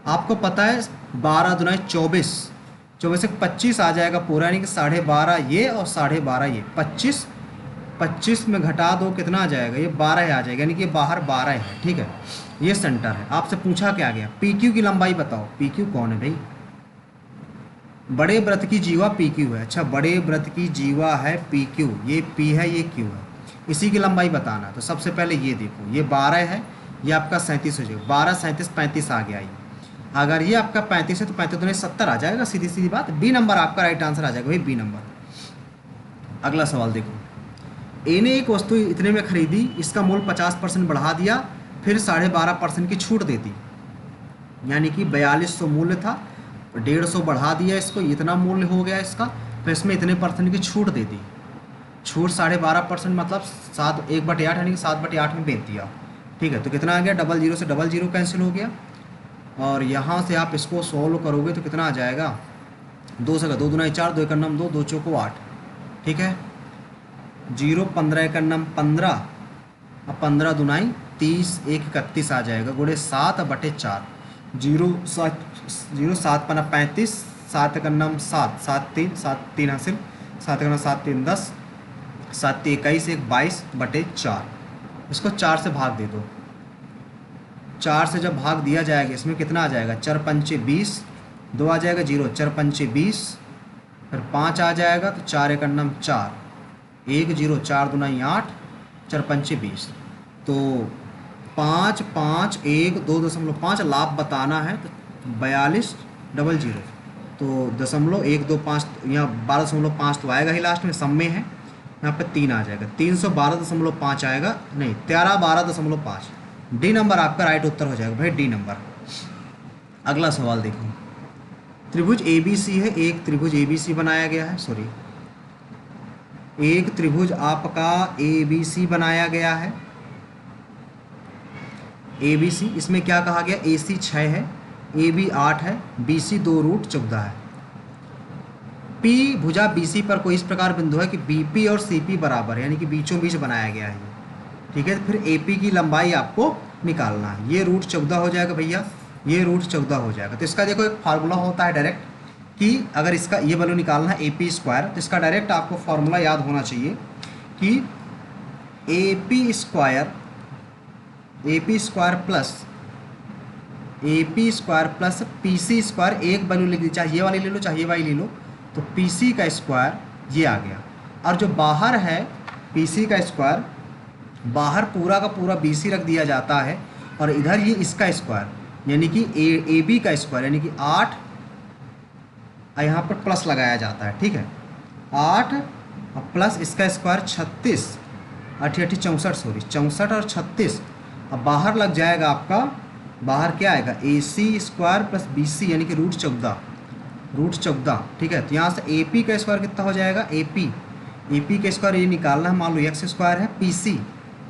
आपको पता है 12 दुनाई 24, 24 से 25 आ जाएगा पूरा, यानी कि 12.5 ये और 12.5 ये, 25 में घटा दो कितना आ जाएगा, ये 12 आ जाएगा, यानी कि बाहर 12 है। ठीक है, ये सेंटर है। आपसे पूछा क्या गया, पी क्यू की लंबाई बताओ। पी क्यू कौन है भाई, बड़े वृत्त की जीवा पी क्यू है। अच्छा, बड़े वृत्त की जीवा है पी क्यू, ये पी है ये क्यू है, इसी की लंबाई बताना। तो सबसे पहले ये देखो, ये 12 है, ये आपका 37 हो जाएगा, 12 37 35 आ गया ये। अगर ये आपका 35 है तो 35 दुनी 70 आ जाएगा, सीधी सीधी बात। बी नंबर आपका राइट आंसर आ जाएगा भाई, बी नंबर। अगला सवाल देखो, ए ने एक वस्तु इतने में खरीदी, इसका मूल्य 50% बढ़ा दिया, फिर 12.5% की छूट दे दी, यानी कि 4200 मूल्य था, 150 बढ़ा दिया इसको, इतना मूल्य हो गया इसका, फिर इसमें इतने % की छूट दे दी। छूट 12.5% मतलब 1/8 यानी कि 7/8 में बेच दिया। ठीक है, तो कितना आ गया, 00 से 00 कैंसिल हो गया, और यहाँ से आप इसको सॉल्व करोगे तो कितना आ जाएगा, 2 से 2 दुनाई 4, 2 एक नम 2, 2 चौको 8। ठीक है, 0 15 एक नम 15, अब 15 दुनाई 30, 1 31 आ जाएगा, गुणे 7/4, 0 पना 35, 7 एक नम 7, 7 3 हासिल, 7 एक नम 7 3 10, 7 21, 1 22/4। इसको 4 से भाग दे दो, 4 से जब भाग दिया जाएगा इसमें कितना आ जाएगा, 4 पंचे 20, 2 आ जाएगा 0, 4 पंचे 20, फिर 5 आ जाएगा, तो 4 एक नम 4, 1 0, 4 दुनाई 8, 4 पंचे 20, तो 5 5 1 2.5 लाभ बताना है, तो 4200, तो 0.125, यहाँ 12.5 तो आएगा ही लास्ट में, सब में है, यहाँ पे 3 आ जाएगा, 312.5 आएगा, नहीं 1312.5। डी नंबर आपका राइट उत्तर हो जाएगा भाई, डी नंबर। अगला सवाल देखो, त्रिभुज ABC है, एक त्रिभुज ABC बनाया गया है, सॉरी एक त्रिभुज आपका ABC बनाया गया है, ABC, इसमें क्या कहा गया, AC 6 है, AB 8 है, BC 2√14 है। P भुजा BC पर कोई इस प्रकार बिंदु है कि BP और CP बराबर, यानी कि बीचों बीच बनाया गया है। ठीक है, फिर AP की लंबाई आपको निकालना है, ये √14 हो जाएगा भैया, ये √14 हो जाएगा। तो इसका देखो एक फार्मूला होता है डायरेक्ट, कि अगर इसका ये वैल्यू निकालना है AP स्क्वायर, तो इसका डायरेक्ट आपको फार्मूला याद होना चाहिए कि AP square plus PC square, एक वैल्यू लिख दी, चाहे ये वाली ले लो चाहे ये वाली ले लो, तो PC का स्क्वायर ये आ गया, और जो बाहर है PC का स्क्वायर, बाहर पूरा का पूरा BC रख दिया जाता है, और इधर ये इसका स्क्वायर यानी कि AB का स्क्वायर, यानी कि 8, यहाँ पर प्लस लगाया जाता है। ठीक है, 8 और प्लस इसका स्क्वायर 36, 8 8 64, सॉरी 64 और 36, अब बाहर लग जाएगा आपका, बाहर क्या आएगा, AC स्क्वायर प्लस BC यानी कि √14। ठीक है, तो यहाँ से AP का स्क्वायर कितना हो जाएगा, AP का स्क्वायर ये निकालना है, मान लो x स्क्वायर है, PC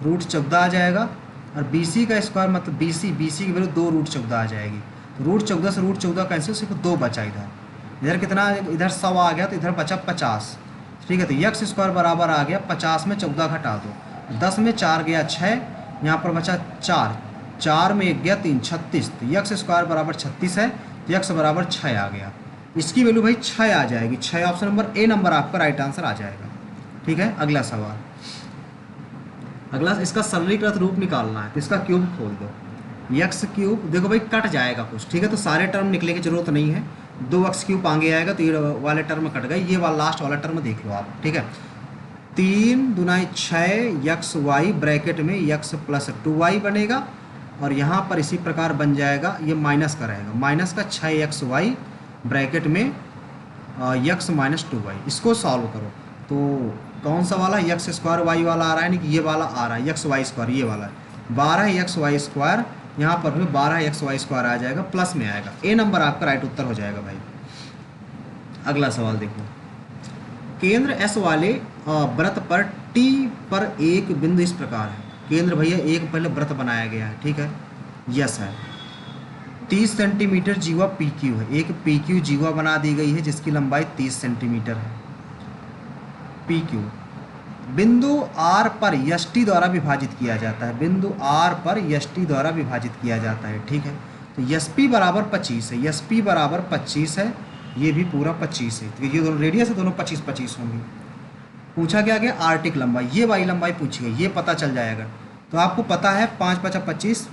√14 आ जाएगा, और BC का स्क्वायर मतलब BC की वैल्यू 2√14 आ जाएगी, तो √14 से √14 कैंसिल, सिर्फ 2 बचा, इधर कितना, इधर 100 आ गया, तो इधर बचा 50। ठीक है, तो x स्क्वायर बराबर आ गया 50 में 14 घटा दो, 10 में 4 गया 6, यहाँ पर बचा 4 में 1 गया 3, 36, तो x स्क्वायर बराबर 36 है, तो x बराबर 6 आ गया, इसकी वैल्यू भाई 6 आ जाएगी, 6 ऑप्शन नंबर ए नंबर आपका राइट आंसर आ जाएगा। ठीक है, अगला सवाल, अगला इसका सरलीकृत रूप निकालना है, तो इसका क्यूब खोल दो, x³ देखो भाई कट जाएगा कुछ। ठीक है, तो सारे टर्म निकलने की जरूरत नहीं है, 2x³ आगे आएगा, तो ये वाले टर्म कट गए, ये वाला लास्ट वाला टर्म देख लो आप। ठीक है, 3 दुनाई 6 xy ब्रैकेट में x प्लस 2y बनेगा, और यहाँ पर इसी प्रकार बन जाएगा, ये माइनस का रहेगा, माइनस का 6xy ब्रैकेट में x माइनस 2y। इसको सॉल्व करो तो कौन सा वाला, x स्क्वायर y वाला आ रहा है, नहीं कि ये वाला आ रहा है, xy स्क्वायर ये वाला है, 12xy स्क्वायर, यहाँ पर भी 12xy स्क्वायर आ जाएगा, प्लस में आएगा, ए नंबर आपका राइट उत्तर हो जाएगा भाई। अगला सवाल देखो, केंद्र एस वाले वृत्त पर टी पर एक बिंदु इस प्रकार है। केंद्र भैया एक पहले वृत्त बनाया गया है, ठीक है, यस है। 30 सेंटीमीटर जीवा पी क्यू है, एक पी क्यू जीवा बना दी गई है जिसकी लंबाई 30 सेंटीमीटर है। पी क्यू बिंदु आर पर यष्टि द्वारा विभाजित किया जाता है, बिंदु आर पर यष्टि द्वारा विभाजित किया जाता है, ठीक है। तो यस पी बराबर 25 है, यस पी बराबर 25 है, ये भी पूरा 25 है, तो ये दोनों रेडियस है, दोनों 25-25 होंगी। पूछा क्या गया आर्टिक लंबाई, ये वाली लंबाई पूछी गई, ये पता चल जाएगा। तो आपको पता है 5×5 = 25,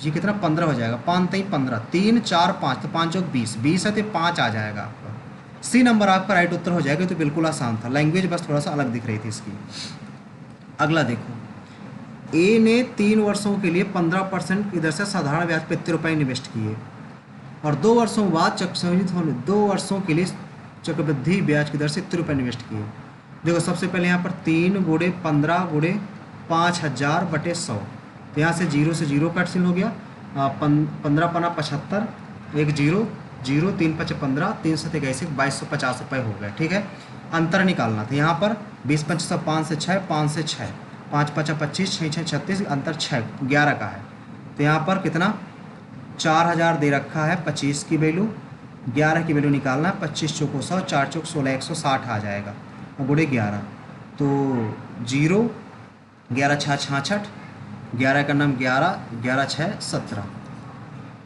ये कितना 15 हो जाएगा, 5×3 = 15, 3 4 5 तो 5 × 20, 20 है तो 5 आ जाएगा आपका। सी नंबर आपका राइट उत्तर हो जाएगा। तो बिल्कुल आसान था, लैंग्वेज बस थोड़ा सा अलग दिख रही थी इसकी। अगला देखो, ए ने 3 वर्षों के लिए 15% की दर से साधारण ब्याज पे ₹30 इन्वेस्ट किए और 2 वर्षों बाद चक्रवृद्धि होने 2 वर्षों के लिए चक्रवृद्धि ब्याज की दर से ₹30 इन्वेस्ट किए। देखो सबसे पहले यहाँ पर 3 × 15 × 5000/100, तो यहाँ से 0 से 0 कैंसिल हो गया, 15 पना 75, 1 0 0, 3 × 5 = 15, 3 7 21 ₹2250 हो गए, ठीक है। अंतर निकालना था यहाँ पर 20 × 5 = 5 से 6, 5 से 6, 5 × 5 = 25, 6 6 36, अंतर 6 11 का है। तो यहाँ पर कितना 4000 दे रखा है, 25 की वैल्यू, 11 की वैल्यू निकालना है, 25 चौको 100, 4 चौक 16, 160 आ जाएगा और गुणे 11, तो 0 11 6 66, 11 का नाम 11, 11 6 17,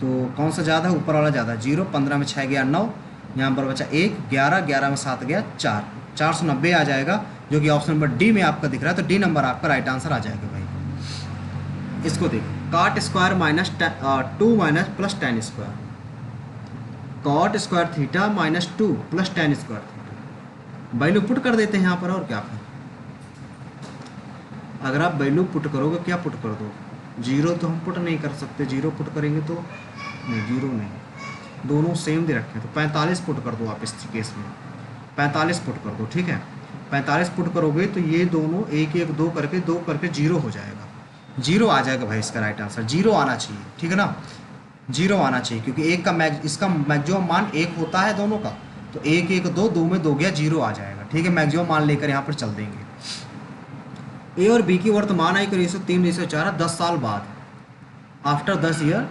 तो कौन सा ज़्यादा है, ऊपर वाला ज़्यादा, 0, 15 में 6 गया 9, यहाँ पर बचा 1, 11, 11 में 7 गया 4, 490 आ जाएगा, जो कि ऑप्शन नंबर डी में आपका दिख रहा है। तो डी नंबर आपका राइट आंसर आ जाएगा भाई। इसको देखो, cot square -2 + tan square, cot square theta -2 + tan square theta, value put कर देते हैं यहाँ पर, और क्या फिर अगर आप वैल्यू पुट करोगे, क्या पुट कर दो, 0 तो हम पुट नहीं कर सकते, 0 पुट करेंगे तो नहीं, 0 नहीं, दोनों सेम दे रखे हैं, तो 45 पुट कर दो आप इस केस में, 45 पुट कर दो, ठीक है। 45 पुट करोगे तो ये दोनों 1 1 2 करके 0 हो जाएगा, 0 आ जाएगा भाई इसका राइट आंसर, 0 आना चाहिए, ठीक है ना, 0 आना चाहिए, क्योंकि एक का इसका मैक्सिमम मान 1 होता है दोनों का, तो 1 1 2 2 में 2 गया, 0 आ जाएगा, ठीक है। मैक्सिमम मान लेकर यहाँ पर चल देंगे। ए और बी की वर्तमान आयु का रेशो 3:4 है 10 साल बाद, आफ्टर 10 ईयर,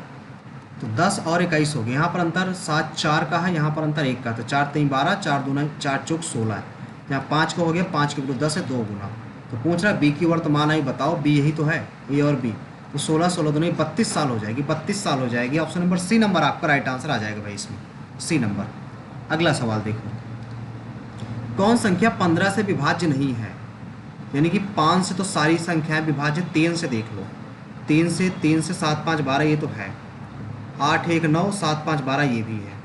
तो 10 और 21 हो गया, यहाँ पर अंतर 7 4 का है, यहाँ पर अंतर 1 का, तो 4 3 12, 4 2 4 चौक 16 है, यहाँ 5 का हो गया, 5 के विरुद्ध 10 है 2 गुना, तो पूछ रहा है बी की वर्तमान आयु बताओ, बी यही तो है, ए और बी, तो 16 16 2 32 साल हो जाएगी, 32 साल हो जाएगी। ऑप्शन नंबर सी नंबर आपका राइट आंसर आ जाएगा भाई इसमें, सी नंबर। अगला सवाल देखो, कौन संख्या 15 से विभाज्य नहीं है, यानी कि 5 से तो सारी संख्याएं विभाज्य, 3 से देख लो, 3 से 7 5 12 ये तो है, 8 1 9, 7 5 12 ये भी है,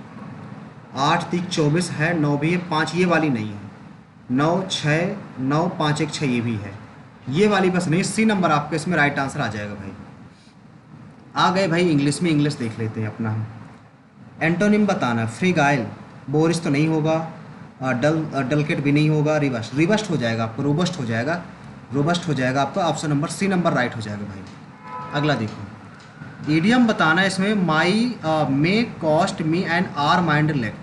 8 3 24 है, 9 भी है, 5 ये वाली नहीं है, 9 6 9 5 1 6 ये भी है, ये वाली बस नहीं, सी नंबर आपका इसमें राइट आंसर आ जाएगा भाई। आ गए भाई इंग्लिश में, इंग्लिश देख लेते हैं अपना हम। एंटोनिम बताना, फ्रीगाइल, बोरिस तो नहीं होगा, डलकेट भी नहीं होगा, रिबस्ट हो जाएगा आपको, रोबस्ट हो जाएगा, रोबस्ट हो जाएगा आपका, option number C number right हो जाएगा भाई। अगला देखो, ईडियम बताना है इसमें, my may cost me and arm and leg,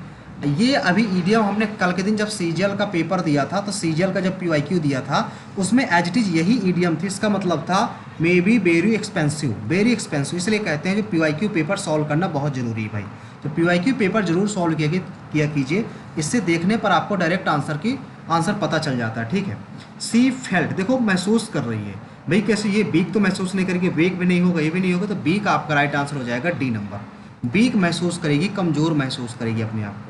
ये अभी ईडियम हमने कल के दिन जब सीजीएल का पेपर दिया था, तो सीजीएल का जब पीवाईक्यू दिया था उसमें एज इट इज़ यही ईडियम थी, इसका मतलब था मे बी वेरी एक्सपेंसिव, इसलिए कहते हैं कि पीवाईक्यू पेपर सॉल्व करना बहुत ज़रूरी है भाई। तो पीवाईक्यू पेपर जरूर सॉल्व किया कीजिए, इससे देखने पर आपको डायरेक्ट आंसर पता चल जाता है, ठीक है। सी फेल्ट, देखो महसूस कर रही है भाई, कैसे ये बीक तो महसूस नहीं करेगी, वेक भी नहीं होगा, ये भी नहीं होगा, तो बीक आपका राइट आंसर हो जाएगा डी नंबर। बीक महसूस करेगी, कमज़ोर महसूस करेगी अपने आप को।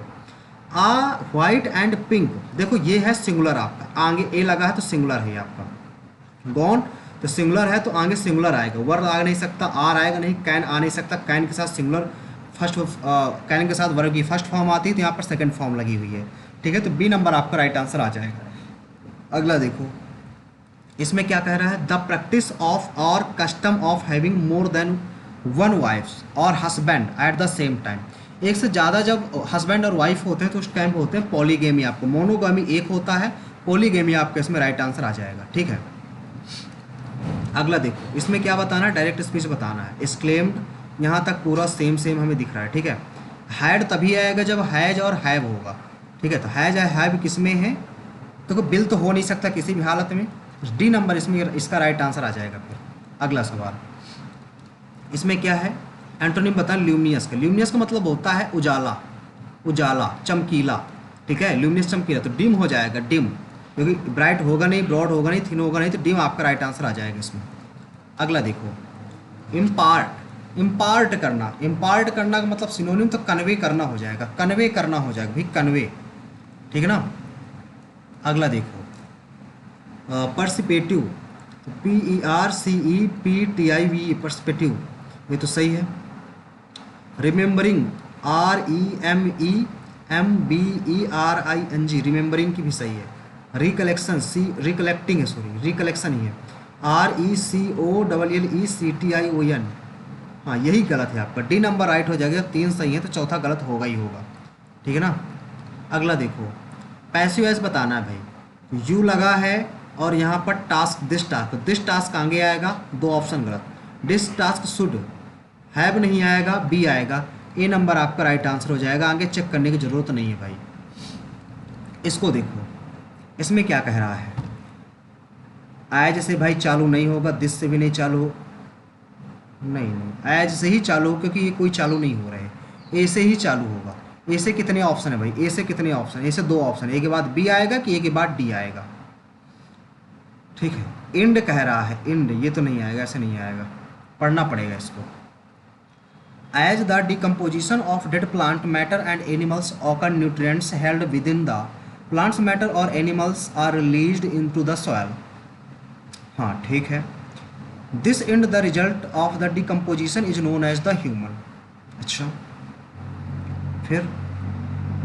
आ व्हाइट एंड पिंक, देखो ये है सिंगुलर आपका, आगे ए लगा है तो सिंगुलर है आपका, गॉन तो सिंगुलर है तो आगे सिंगुलर आएगा, वर्ड आ नहीं सकता, आर आएगा नहीं, कैन आ नहीं सकता, कैन के साथ सिंगुलर फर्स्ट, कैन के साथ वर्ग की फर्स्ट फॉर्म आती है, तो यहाँ पर सेकंड फॉर्म लगी हुई है, ठीक है। तो बी नंबर आपका राइट आंसर आ जाएगा। अगला देखो, इसमें क्या कह रहा है, द प्रैक्टिस ऑफ और custom of having more than one wifes और husband at the same time, एक से ज़्यादा जब हस्बैंड और वाइफ होते हैं तो उस टाइम होते हैं पॉलीगेमी, आपको मोनोगामी एक होता है, पॉलीगेमी आपका इसमें राइट आंसर आ जाएगा, ठीक है। अगला देखो, इसमें क्या बताना है, डायरेक्ट स्पीच बताना है, एक्सक्लेम्ड, यहाँ तक पूरा सेम हमें दिख रहा है, ठीक है। हैड तभी आएगा जब हैज और हैव होगा, ठीक है। तो हैज हैव किस में है, तो बिल तो हो नहीं सकता किसी भी हालत में, डी नंबर इसमें इसका राइट आंसर आ जाएगा। फिर अगला सवाल, इसमें क्या है, एंटोनिम बताएं ल्यूमिनस का। ल्यूमिनस का मतलब होता है उजाला, उजाला, चमकीला, ठीक है, ल्यूमिनस चमकीला, तो डिम हो जाएगा, डिम, क्योंकि ब्राइट होगा नहीं, ब्रॉड होगा नहीं, थिन होगा नहीं, तो डिम आपका राइट आंसर आ जाएगा इसमें। अगला देखो, इम्पार्ट, इम्पार्ट करना, इम्पार्ट करना का मतलब सिनोनिम तो कन्वे करना हो जाएगा, कन्वे करना हो जाएगा भाई, कन्वे, ठीक है ना। अगला देखो, पर्सिपेटिव, PERCEPTIV, पर्सपेटिव, ये तो सही है। रिमेंबरिंग, REMEMBERING, रिमेंबरिंग की भी सही है। रिकलेक्शन, रिकलेक्टिंग है, सॉरी रिकलेक्शन ही है, RECOLLECTION, हाँ यही गलत है आपका, डी नंबर राइट हो जाएगा। 3 सही है तो चौथा गलत होगा ही होगा, ठीक है ना। अगला देखो, पैसिव वॉइस बताना है भाई, यू लगा है और यहाँ पर task, this task, this task आगे आएगा, 2 ऑप्शन गलत, दिस टास्क शुड, हैव नहीं आएगा, बी आएगा, ए नंबर आपका राइट आंसर हो जाएगा, आगे चेक करने की ज़रूरत नहीं है भाई। इसको देखो, इसमें क्या कह रहा है, एज से भाई चालू नहीं होगा, दिस से भी नहीं चालू, नहीं एज से ही चालू, क्योंकि ये कोई चालू नहीं हो रहा है, ए से ही चालू होगा। ए से कितने ऑप्शन है भाई, ए से कितने ऑप्शन, ए से 2 ऑप्शन, ए के बाद बी आएगा कि ए के बाद डी आएगा, ठीक है। इंड कह रहा है, इंड, ये तो नहीं आएगा, ऐसे नहीं आएगा, पढ़ना पड़ेगा इसको। As the decomposition of dead plant matter and animals occur nutrients held within the plants matter और animals are released into the soil, हाँ ठीक है। This end the result of the decomposition is known as the human, अच्छा। फिर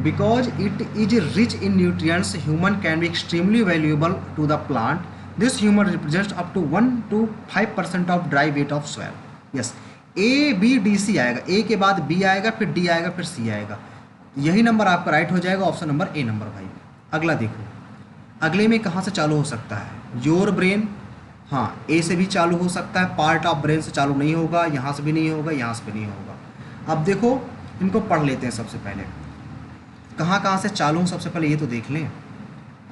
because it is rich in nutrients human can be extremely valuable to the plant, this human represents up to 1 to 5% of dry weight of soil, yes. A B D C आएगा, A के बाद B आएगा, फिर D आएगा, फिर सी आएगा, यही number आपका राइट हो जाएगा, ऑप्शन नंबर ए नंबर भाई। अगला देखो, अगले में कहाँ से चालू हो सकता है, योर ब्रेन, हाँ ए से भी चालू हो सकता है, पार्ट ऑफ ब्रेन से चालू नहीं होगा, यहाँ से भी नहीं होगा, यहाँ से भी नहीं होगा। अब देखो इनको पढ़ लेते हैं, सबसे पहले कहाँ कहाँ से चालू हो, सबसे पहले ये तो देख लें।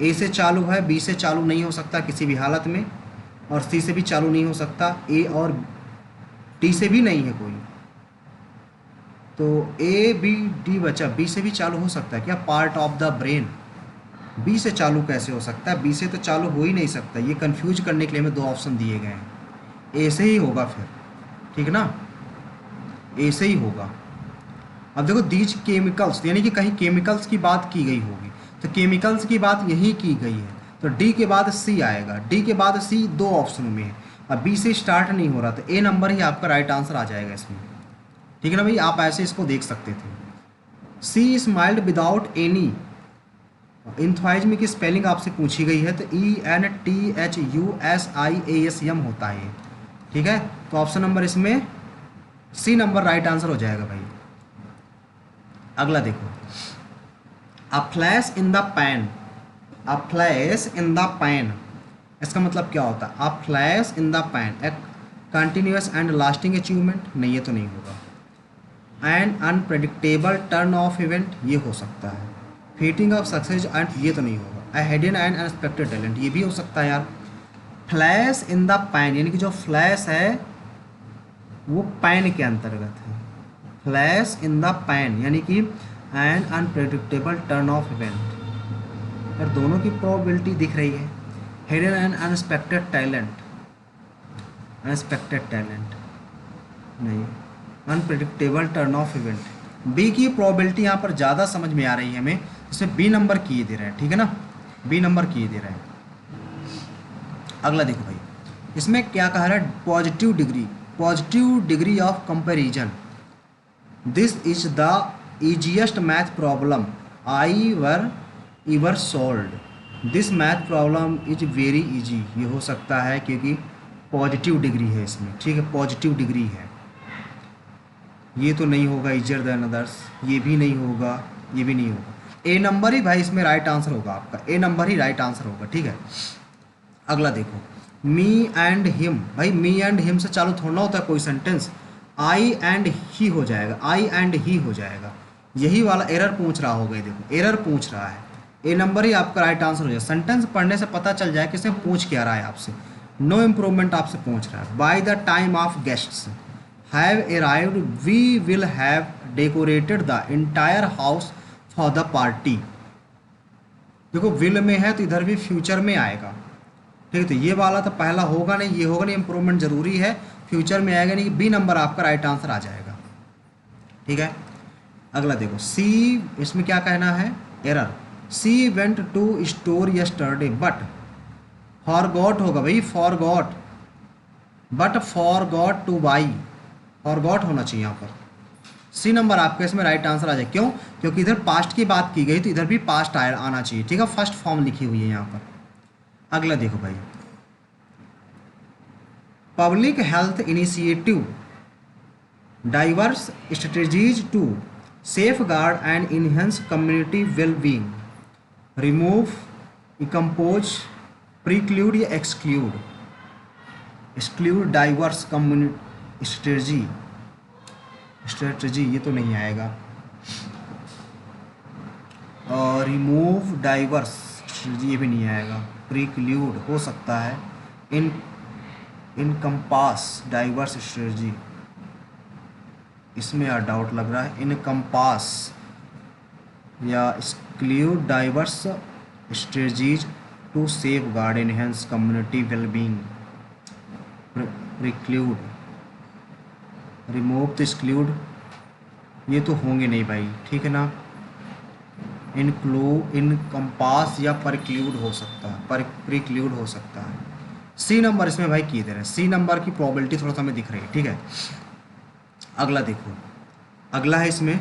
ए से चालू है, बी से चालू नहीं हो सकता किसी भी हालत में, और सी से भी चालू नहीं हो सकता, ए और डी से भी नहीं है कोई, तो ए बी डी बचा, बी से भी चालू हो सकता है क्या, part of the brain, B से चालू कैसे हो सकता है, बी से तो चालू हो ही नहीं सकता, ये कंफ्यूज करने के लिए हमें 2 ऑप्शन दिए गए हैं, ए से ही होगा फिर, ठीक है ना, ए से ही होगा। अब देखो दीज केमिकल्स, यानी कि कहीं केमिकल्स की बात की गई होगी, तो केमिकल्स की बात यही की गई है, तो डी के बाद सी आएगा, डी के बाद सी 2 ऑप्शनों में है, अब बी से स्टार्ट नहीं हो रहा, तो ए नंबर ही आपका राइट आंसर आ जाएगा इसमें, ठीक है ना भाई। आप ऐसे इसको देख सकते थे। सी स्माइल्ड विदाउट एनी, इंथ्वाइज्म की स्पेलिंग आपसे पूछी गई है, तो ENTHUSIASM होता है, ठीक है, तो ऑप्शन नंबर इसमें सी नंबर राइट आंसर हो जाएगा भाई। अगला देखो, a flash in the pan, a flash in the pan, इसका मतलब क्या होता है, a flash in the pan, a continuous and lasting achievement, नहीं ये तो नहीं होगा। And unpredictable turn of event, ये हो सकता है। फीटिंग ऑफ सक्सेस एंड, ये तो नहीं होगा। ए हिडन एंड अनएक्सपेक्टेड टैलेंट, ये भी हो सकता है यार। फ्लैश इन द पैन, यानी कि जो फ्लैश है वो पैन के अंतर्गत है, फ्लैश इन द पैन, यानी कि an unpredictable turn of event, यार दोनों की प्रोबेबिलिटी दिख रही है। Hidden and unexpected talent, unexpected talent नहीं, unpredictable turn of event, B की प्रोबेबिलिटी यहाँ पर ज़्यादा समझ में आ रही है हमें, इसमें बी नंबर किए दे रहे हैं, ठीक है ना, बी नंबर किए दे रहे हैं। अगला देखो भाई, इसमें क्या कह रहा है, positive degree of comparison, this is the easiest math problem I ever solved, this math problem is very easy, ये हो सकता है क्योंकि पॉजिटिव डिग्री है इसमें, ठीक है, पॉजिटिव डिग्री है, ये तो नहीं होगा, इजर देन अदर्स, ये भी नहीं होगा, ये भी नहीं होगा, ए नंबर ही भाई इसमें राइट आंसर होगा आपका, ए नंबर ही राइट आंसर होगा, ठीक है। अगला देखो, मी एंड हिम, भाई मी एंड हिम से चालू थोड़ा होता है कोई सेंटेंस, आई एंड ही हो जाएगा, आई एंड ही हो जाएगा, यही वाला एरर पूछ रहा होगा, देखो एरर पूछ रहा है, ए नंबर ही आपका राइट आंसर हो जाए। सेंटेंस पढ़ने से पता चल जाए कि इसमें पूछ क्या रहा है आपसे। नो इम्प्रूवमेंट आपसे पूछ रहा है। By the time of guests have arrived we will have decorated the entire house for the party. देखो विल में है तो इधर भी फ्यूचर में आएगा, ठीक है। तो ये वाला तो पहला होगा नहीं, ये होगा नहीं, इम्प्रूवमेंट जरूरी है, फ्यूचर में आएगा नहीं। बी नंबर आपका राइट आंसर आ जाएगा, ठीक है। अगला देखो सी, इसमें क्या कहना है, error. She went to store yesterday but forgot होगा भाई, forgot, but forgot to buy, forgot होना चाहिए यहाँ पर। सी नंबर आपका इसमें राइट आंसर आ जाए। क्यों? क्योंकि इधर पास्ट की बात की गई तो इधर भी पास्ट आना चाहिए, ठीक है। फर्स्ट फॉर्म लिखी हुई है यहाँ पर। अगला देखो भाई, public health initiative diverse strategies to safeguard and enhance community wellbeing, remove, compose, preclude या exclude. Exclude diverse community strategy ये तो नहीं आएगा, और रिमूव डाइवर्स स्ट्रेटजी ये भी नहीं आएगा। प्रिक्लूड हो सकता है, इनकम्पास डाइवर्स स्ट्रेटजी, इसमें यार डाउट लग रहा है। इनकम्पास या exclude diverse strategies to safeguard enhance community wellbeing, preclude, remove तो एक्सक्लूड ये तो होंगे नहीं भाई, ठीक है ना। इनकम्पास या प्रिक्लूड हो सकता है, प्रिक्लूड हो सकता है। सी नंबर इसमें भाई की दे रहे हैं, सी नंबर की प्रोबेबिलिटी थोड़ा सा हमें दिख रही है, ठीक है। अगला देखो, अगला है इसमें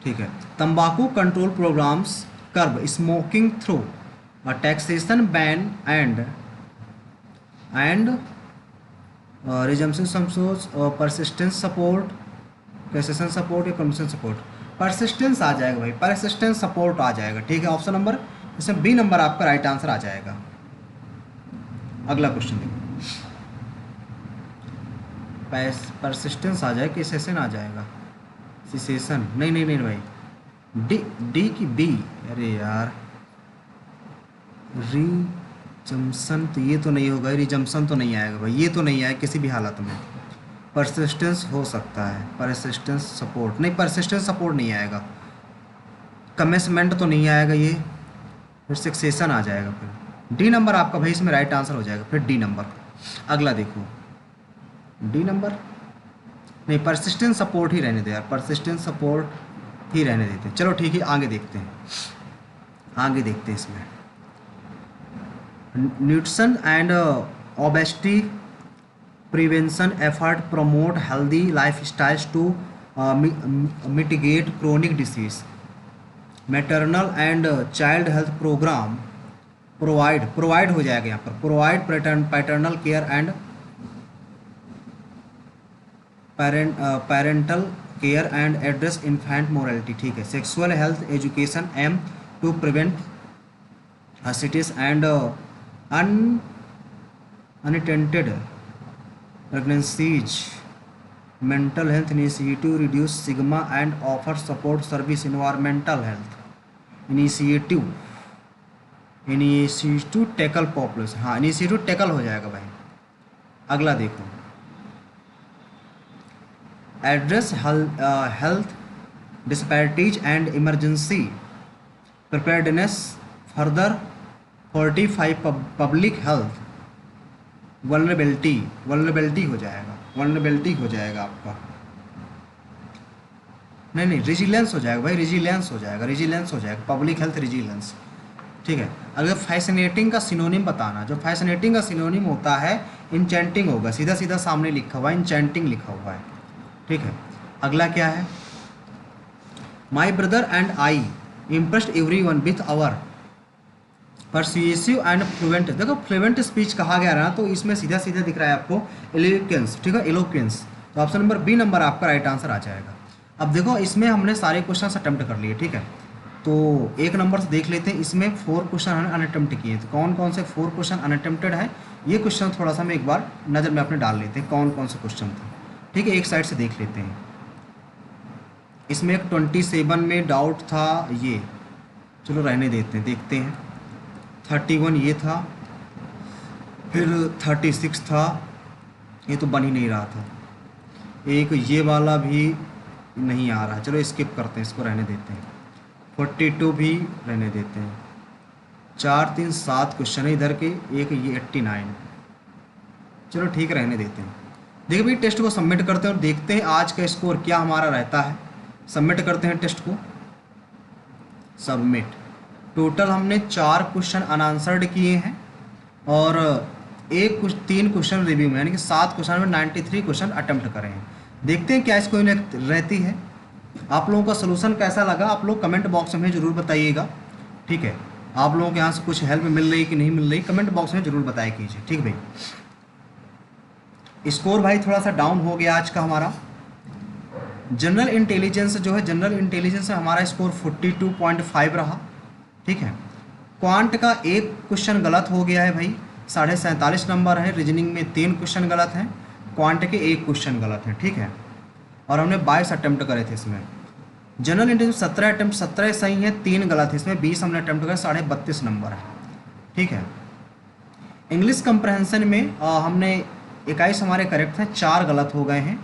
ठीक है, तंबाकू control programs curb smoking through taxation ban and resumption support, persistence support, cessation support या कमीशन सपोर्ट। परसिस्टेंस आ जाएगा भाई, परसिस्टेंस सपोर्ट आ जाएगा, ठीक है। ऑप्शन नंबर इसमें बी नंबर आपका राइट आंसर आ जाएगा। अगला क्वेश्चन देखो, परसिस्टेंस आ जाएगा कि सेशन आ जाएगा, सिसेशन नहीं नहीं नहीं भाई, डी की बी, अरे यार रिजम्पशन तो ये तो नहीं होगा, रिजम्पशन तो नहीं आएगा भाई, ये तो नहीं आएगा किसी भी हालत में। परसिस्टेंस हो सकता है, परसिस्टेंस सपोर्ट नहीं, परसिस्टेंस सपोर्ट नहीं आएगा। कमिटमेंट तो नहीं आएगा ये, फिर सक्सेशन आ जाएगा। फिर डी नंबर आपका भाई इसमें राइट आंसर हो जाएगा, फिर डी नंबर। अगला देखो, डी नंबर नहीं, परसिस्टेंस सपोर्ट ही रहने दे यार, परसिस्टेंस सपोर्ट ही रहने देते हैं। चलो ठीक है, आगे देखते हैं, आगे देखते हैं इसमें। Nutrition and obesity prevention effort promote healthy lifestyles to mitigate chronic disease, maternal and child health program provide हो जाएगा यहाँ पर, provide paternal care and parental care and address infant morality, ठीक है। Sexual health education aim to prevent हसिटिस and unattended pregnancies, mental health initiative reduce sigma and offer support service, environmental health initiative tackle population, हाँ initiative tackle हो जाएगा भाई। अगला देखो, address health disparities and emergency preparedness, further fortify public health, vulnerability हो जाएगा, vulnerability हो जाएगा आपका, नहीं रिजिलेंस हो जाएगा भाई, रिजिलेंस हो जाएगा, पब्लिक हेल्थ रिजिलेंस, ठीक है। अगर फैसिनेटिंग का सिनोनिम बताना, जो फैसिनेटिंग का सिनोनिम होता है इंचेंटिंग होगा, सीधा सीधा सामने लिखा हुआ है, इंचेंटिंग लिखा हुआ है, ठीक है। अगला क्या है, my brother and I impressed everyone with our persuasive and fluent, देखो फ्लुएंट स्पीच कहा गया ना, तो इसमें सीधा सीधा दिख रहा है आपको एलोक्वेंस, ठीक है, एलोक्वेंस। तो ऑप्शन नंबर बी नंबर आपका राइट आंसर आ जाएगा। अब देखो इसमें हमने सारे क्वेश्चन अटेम्प्ट कर लिए, ठीक है। तो एक नंबर से देख लेते हैं, इसमें 4 क्वेश्चन हमने अनअटेम्प्ट किए, तो कौन कौन से 4 क्वेश्चन अनअटेम्प्टेड है, ये क्वेश्चन थोड़ा सा हम एक बार नज़र में अपने डाल लेते हैं, कौन कौन से क्वेश्चन थे, ठीक है। एक साइड से देख लेते हैं। इसमें एक 27 में डाउट था ये, चलो रहने देते हैं, देखते हैं। 31 ये था, फिर 36 था, ये तो बन ही नहीं रहा था। एक ये वाला भी नहीं आ रहा, चलो स्किप करते हैं, इसको रहने देते हैं। 42 भी रहने देते हैं। 4 3 7 क्वेश्चन है इधर के, एक ये 89, चलो ठीक है रहने देते हैं। देखिए भाई टेस्ट को सबमिट करते हैं और देखते हैं आज का स्कोर क्या हमारा रहता है। सबमिट करते हैं टेस्ट को, सबमिट। टोटल हमने 4 क्वेश्चन अनआंसर्ड किए हैं और एक कुछ 3 क्वेश्चन रिव्यू में, यानी कि 7 क्वेश्चन में 93 क्वेश्चन अटेम्प्ट करें हैं। देखते हैं क्या इसको रहती है। आप लोगों का सोल्यूशन कैसा लगा आप लोग कमेंट बॉक्स में ज़रूर बताइएगा, ठीक है। आप लोगों के यहाँ से कुछ हेल्प मिल रही कि नहीं मिल रही कमेंट बॉक्स में ज़रूर बताया कीजिए, ठीक भाई। स्कोर भाई थोड़ा सा डाउन हो गया आज का हमारा। जनरल इंटेलिजेंस जो है, जनरल इंटेलिजेंस में हमारा स्कोर 42.5 रहा, ठीक है। क्वांट का एक क्वेश्चन गलत हो गया है भाई, 47.5 नंबर है। रीजनिंग में 3 क्वेश्चन गलत हैं, क्वांट के 1 क्वेश्चन गलत हैं, ठीक है। और हमने 22 अटैम्प्ट करे थे इसमें। जनरल इंटेलिजेंस 17 अटैम्प्ट, 17 सही है, 3 गलत है इसमें, 20 हमने अटैम्प्ट करे, 32.5 नंबर है, ठीक है। इंग्लिश कंप्रहेंशन में हमने 21 हमारे करेक्ट हैं, 4 गलत हो गए हैं,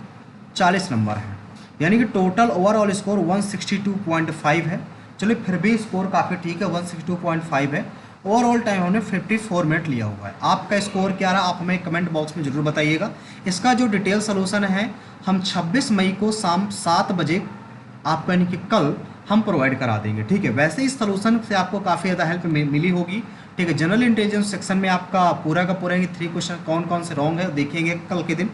40 नंबर हैं, यानी कि टोटल ओवरऑल स्कोर 162.5 है। चलिए फिर भी स्कोर काफ़ी ठीक है, 162.5 है। ओवरऑल टाइम हमने 54 मिनट लिया हुआ है। आपका स्कोर क्या रहा आप हमें कमेंट बॉक्स में ज़रूर बताइएगा। इसका जो डिटेल सोल्यूशन है हम 26 मई को शाम 7 बजे आपको, यानी कि कल हम प्रोवाइड करा देंगे, ठीक है। वैसे इस सोल्यूशन से आपको काफ़ी ज़्यादा हेल्प मिली होगी, ठीक है। जनरल इंटेलिजेंस सेक्शन में आपका पूरा का पूरा 3 क्वेश्चन कौन कौन से रॉन्ग है देखेंगे कल के दिन।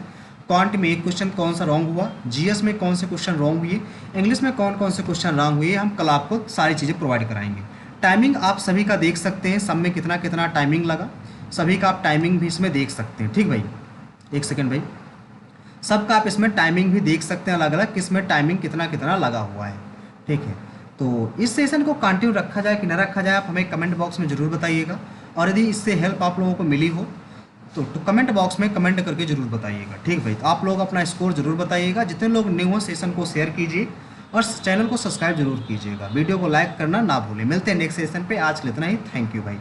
क्वांट में 1 क्वेश्चन कौन सा रॉन्ग हुआ, जीएस में कौन से क्वेश्चन रॉन्ग हुए, इंग्लिश में कौन कौन से क्वेश्चन रॉन्ग हुए, हम कल आपको सारी चीज़ें प्रोवाइड कराएंगे। टाइमिंग आप सभी का देख सकते हैं, सब में कितना कितना टाइमिंग लगा, सभी का आप टाइमिंग भी इसमें देख सकते हैं, ठीक भाई। एक सेकेंड भाई, सबका आप इसमें टाइमिंग भी देख सकते हैं अलग अलग, किस में टाइमिंग कितना कितना लगा हुआ है, ठीक है। तो इस सेशन को कंटिन्यू रखा जाए कि न रखा जाए आप हमें कमेंट बॉक्स में ज़रूर बताइएगा। और यदि इससे हेल्प आप लोगों को मिली हो तो कमेंट बॉक्स में कमेंट करके ज़रूर बताइएगा, ठीक भाई। तो आप लोग अपना स्कोर ज़रूर बताइएगा। जितने लोग न्यू हो सेशन को शेयर कीजिए और चैनल को सब्सक्राइब जरूर कीजिएगा। वीडियो को लाइक करना ना भूलें। मिलते हैं नेक्स्ट सेशन पे, आज के लिए इतना ही। थैंक यू भाई।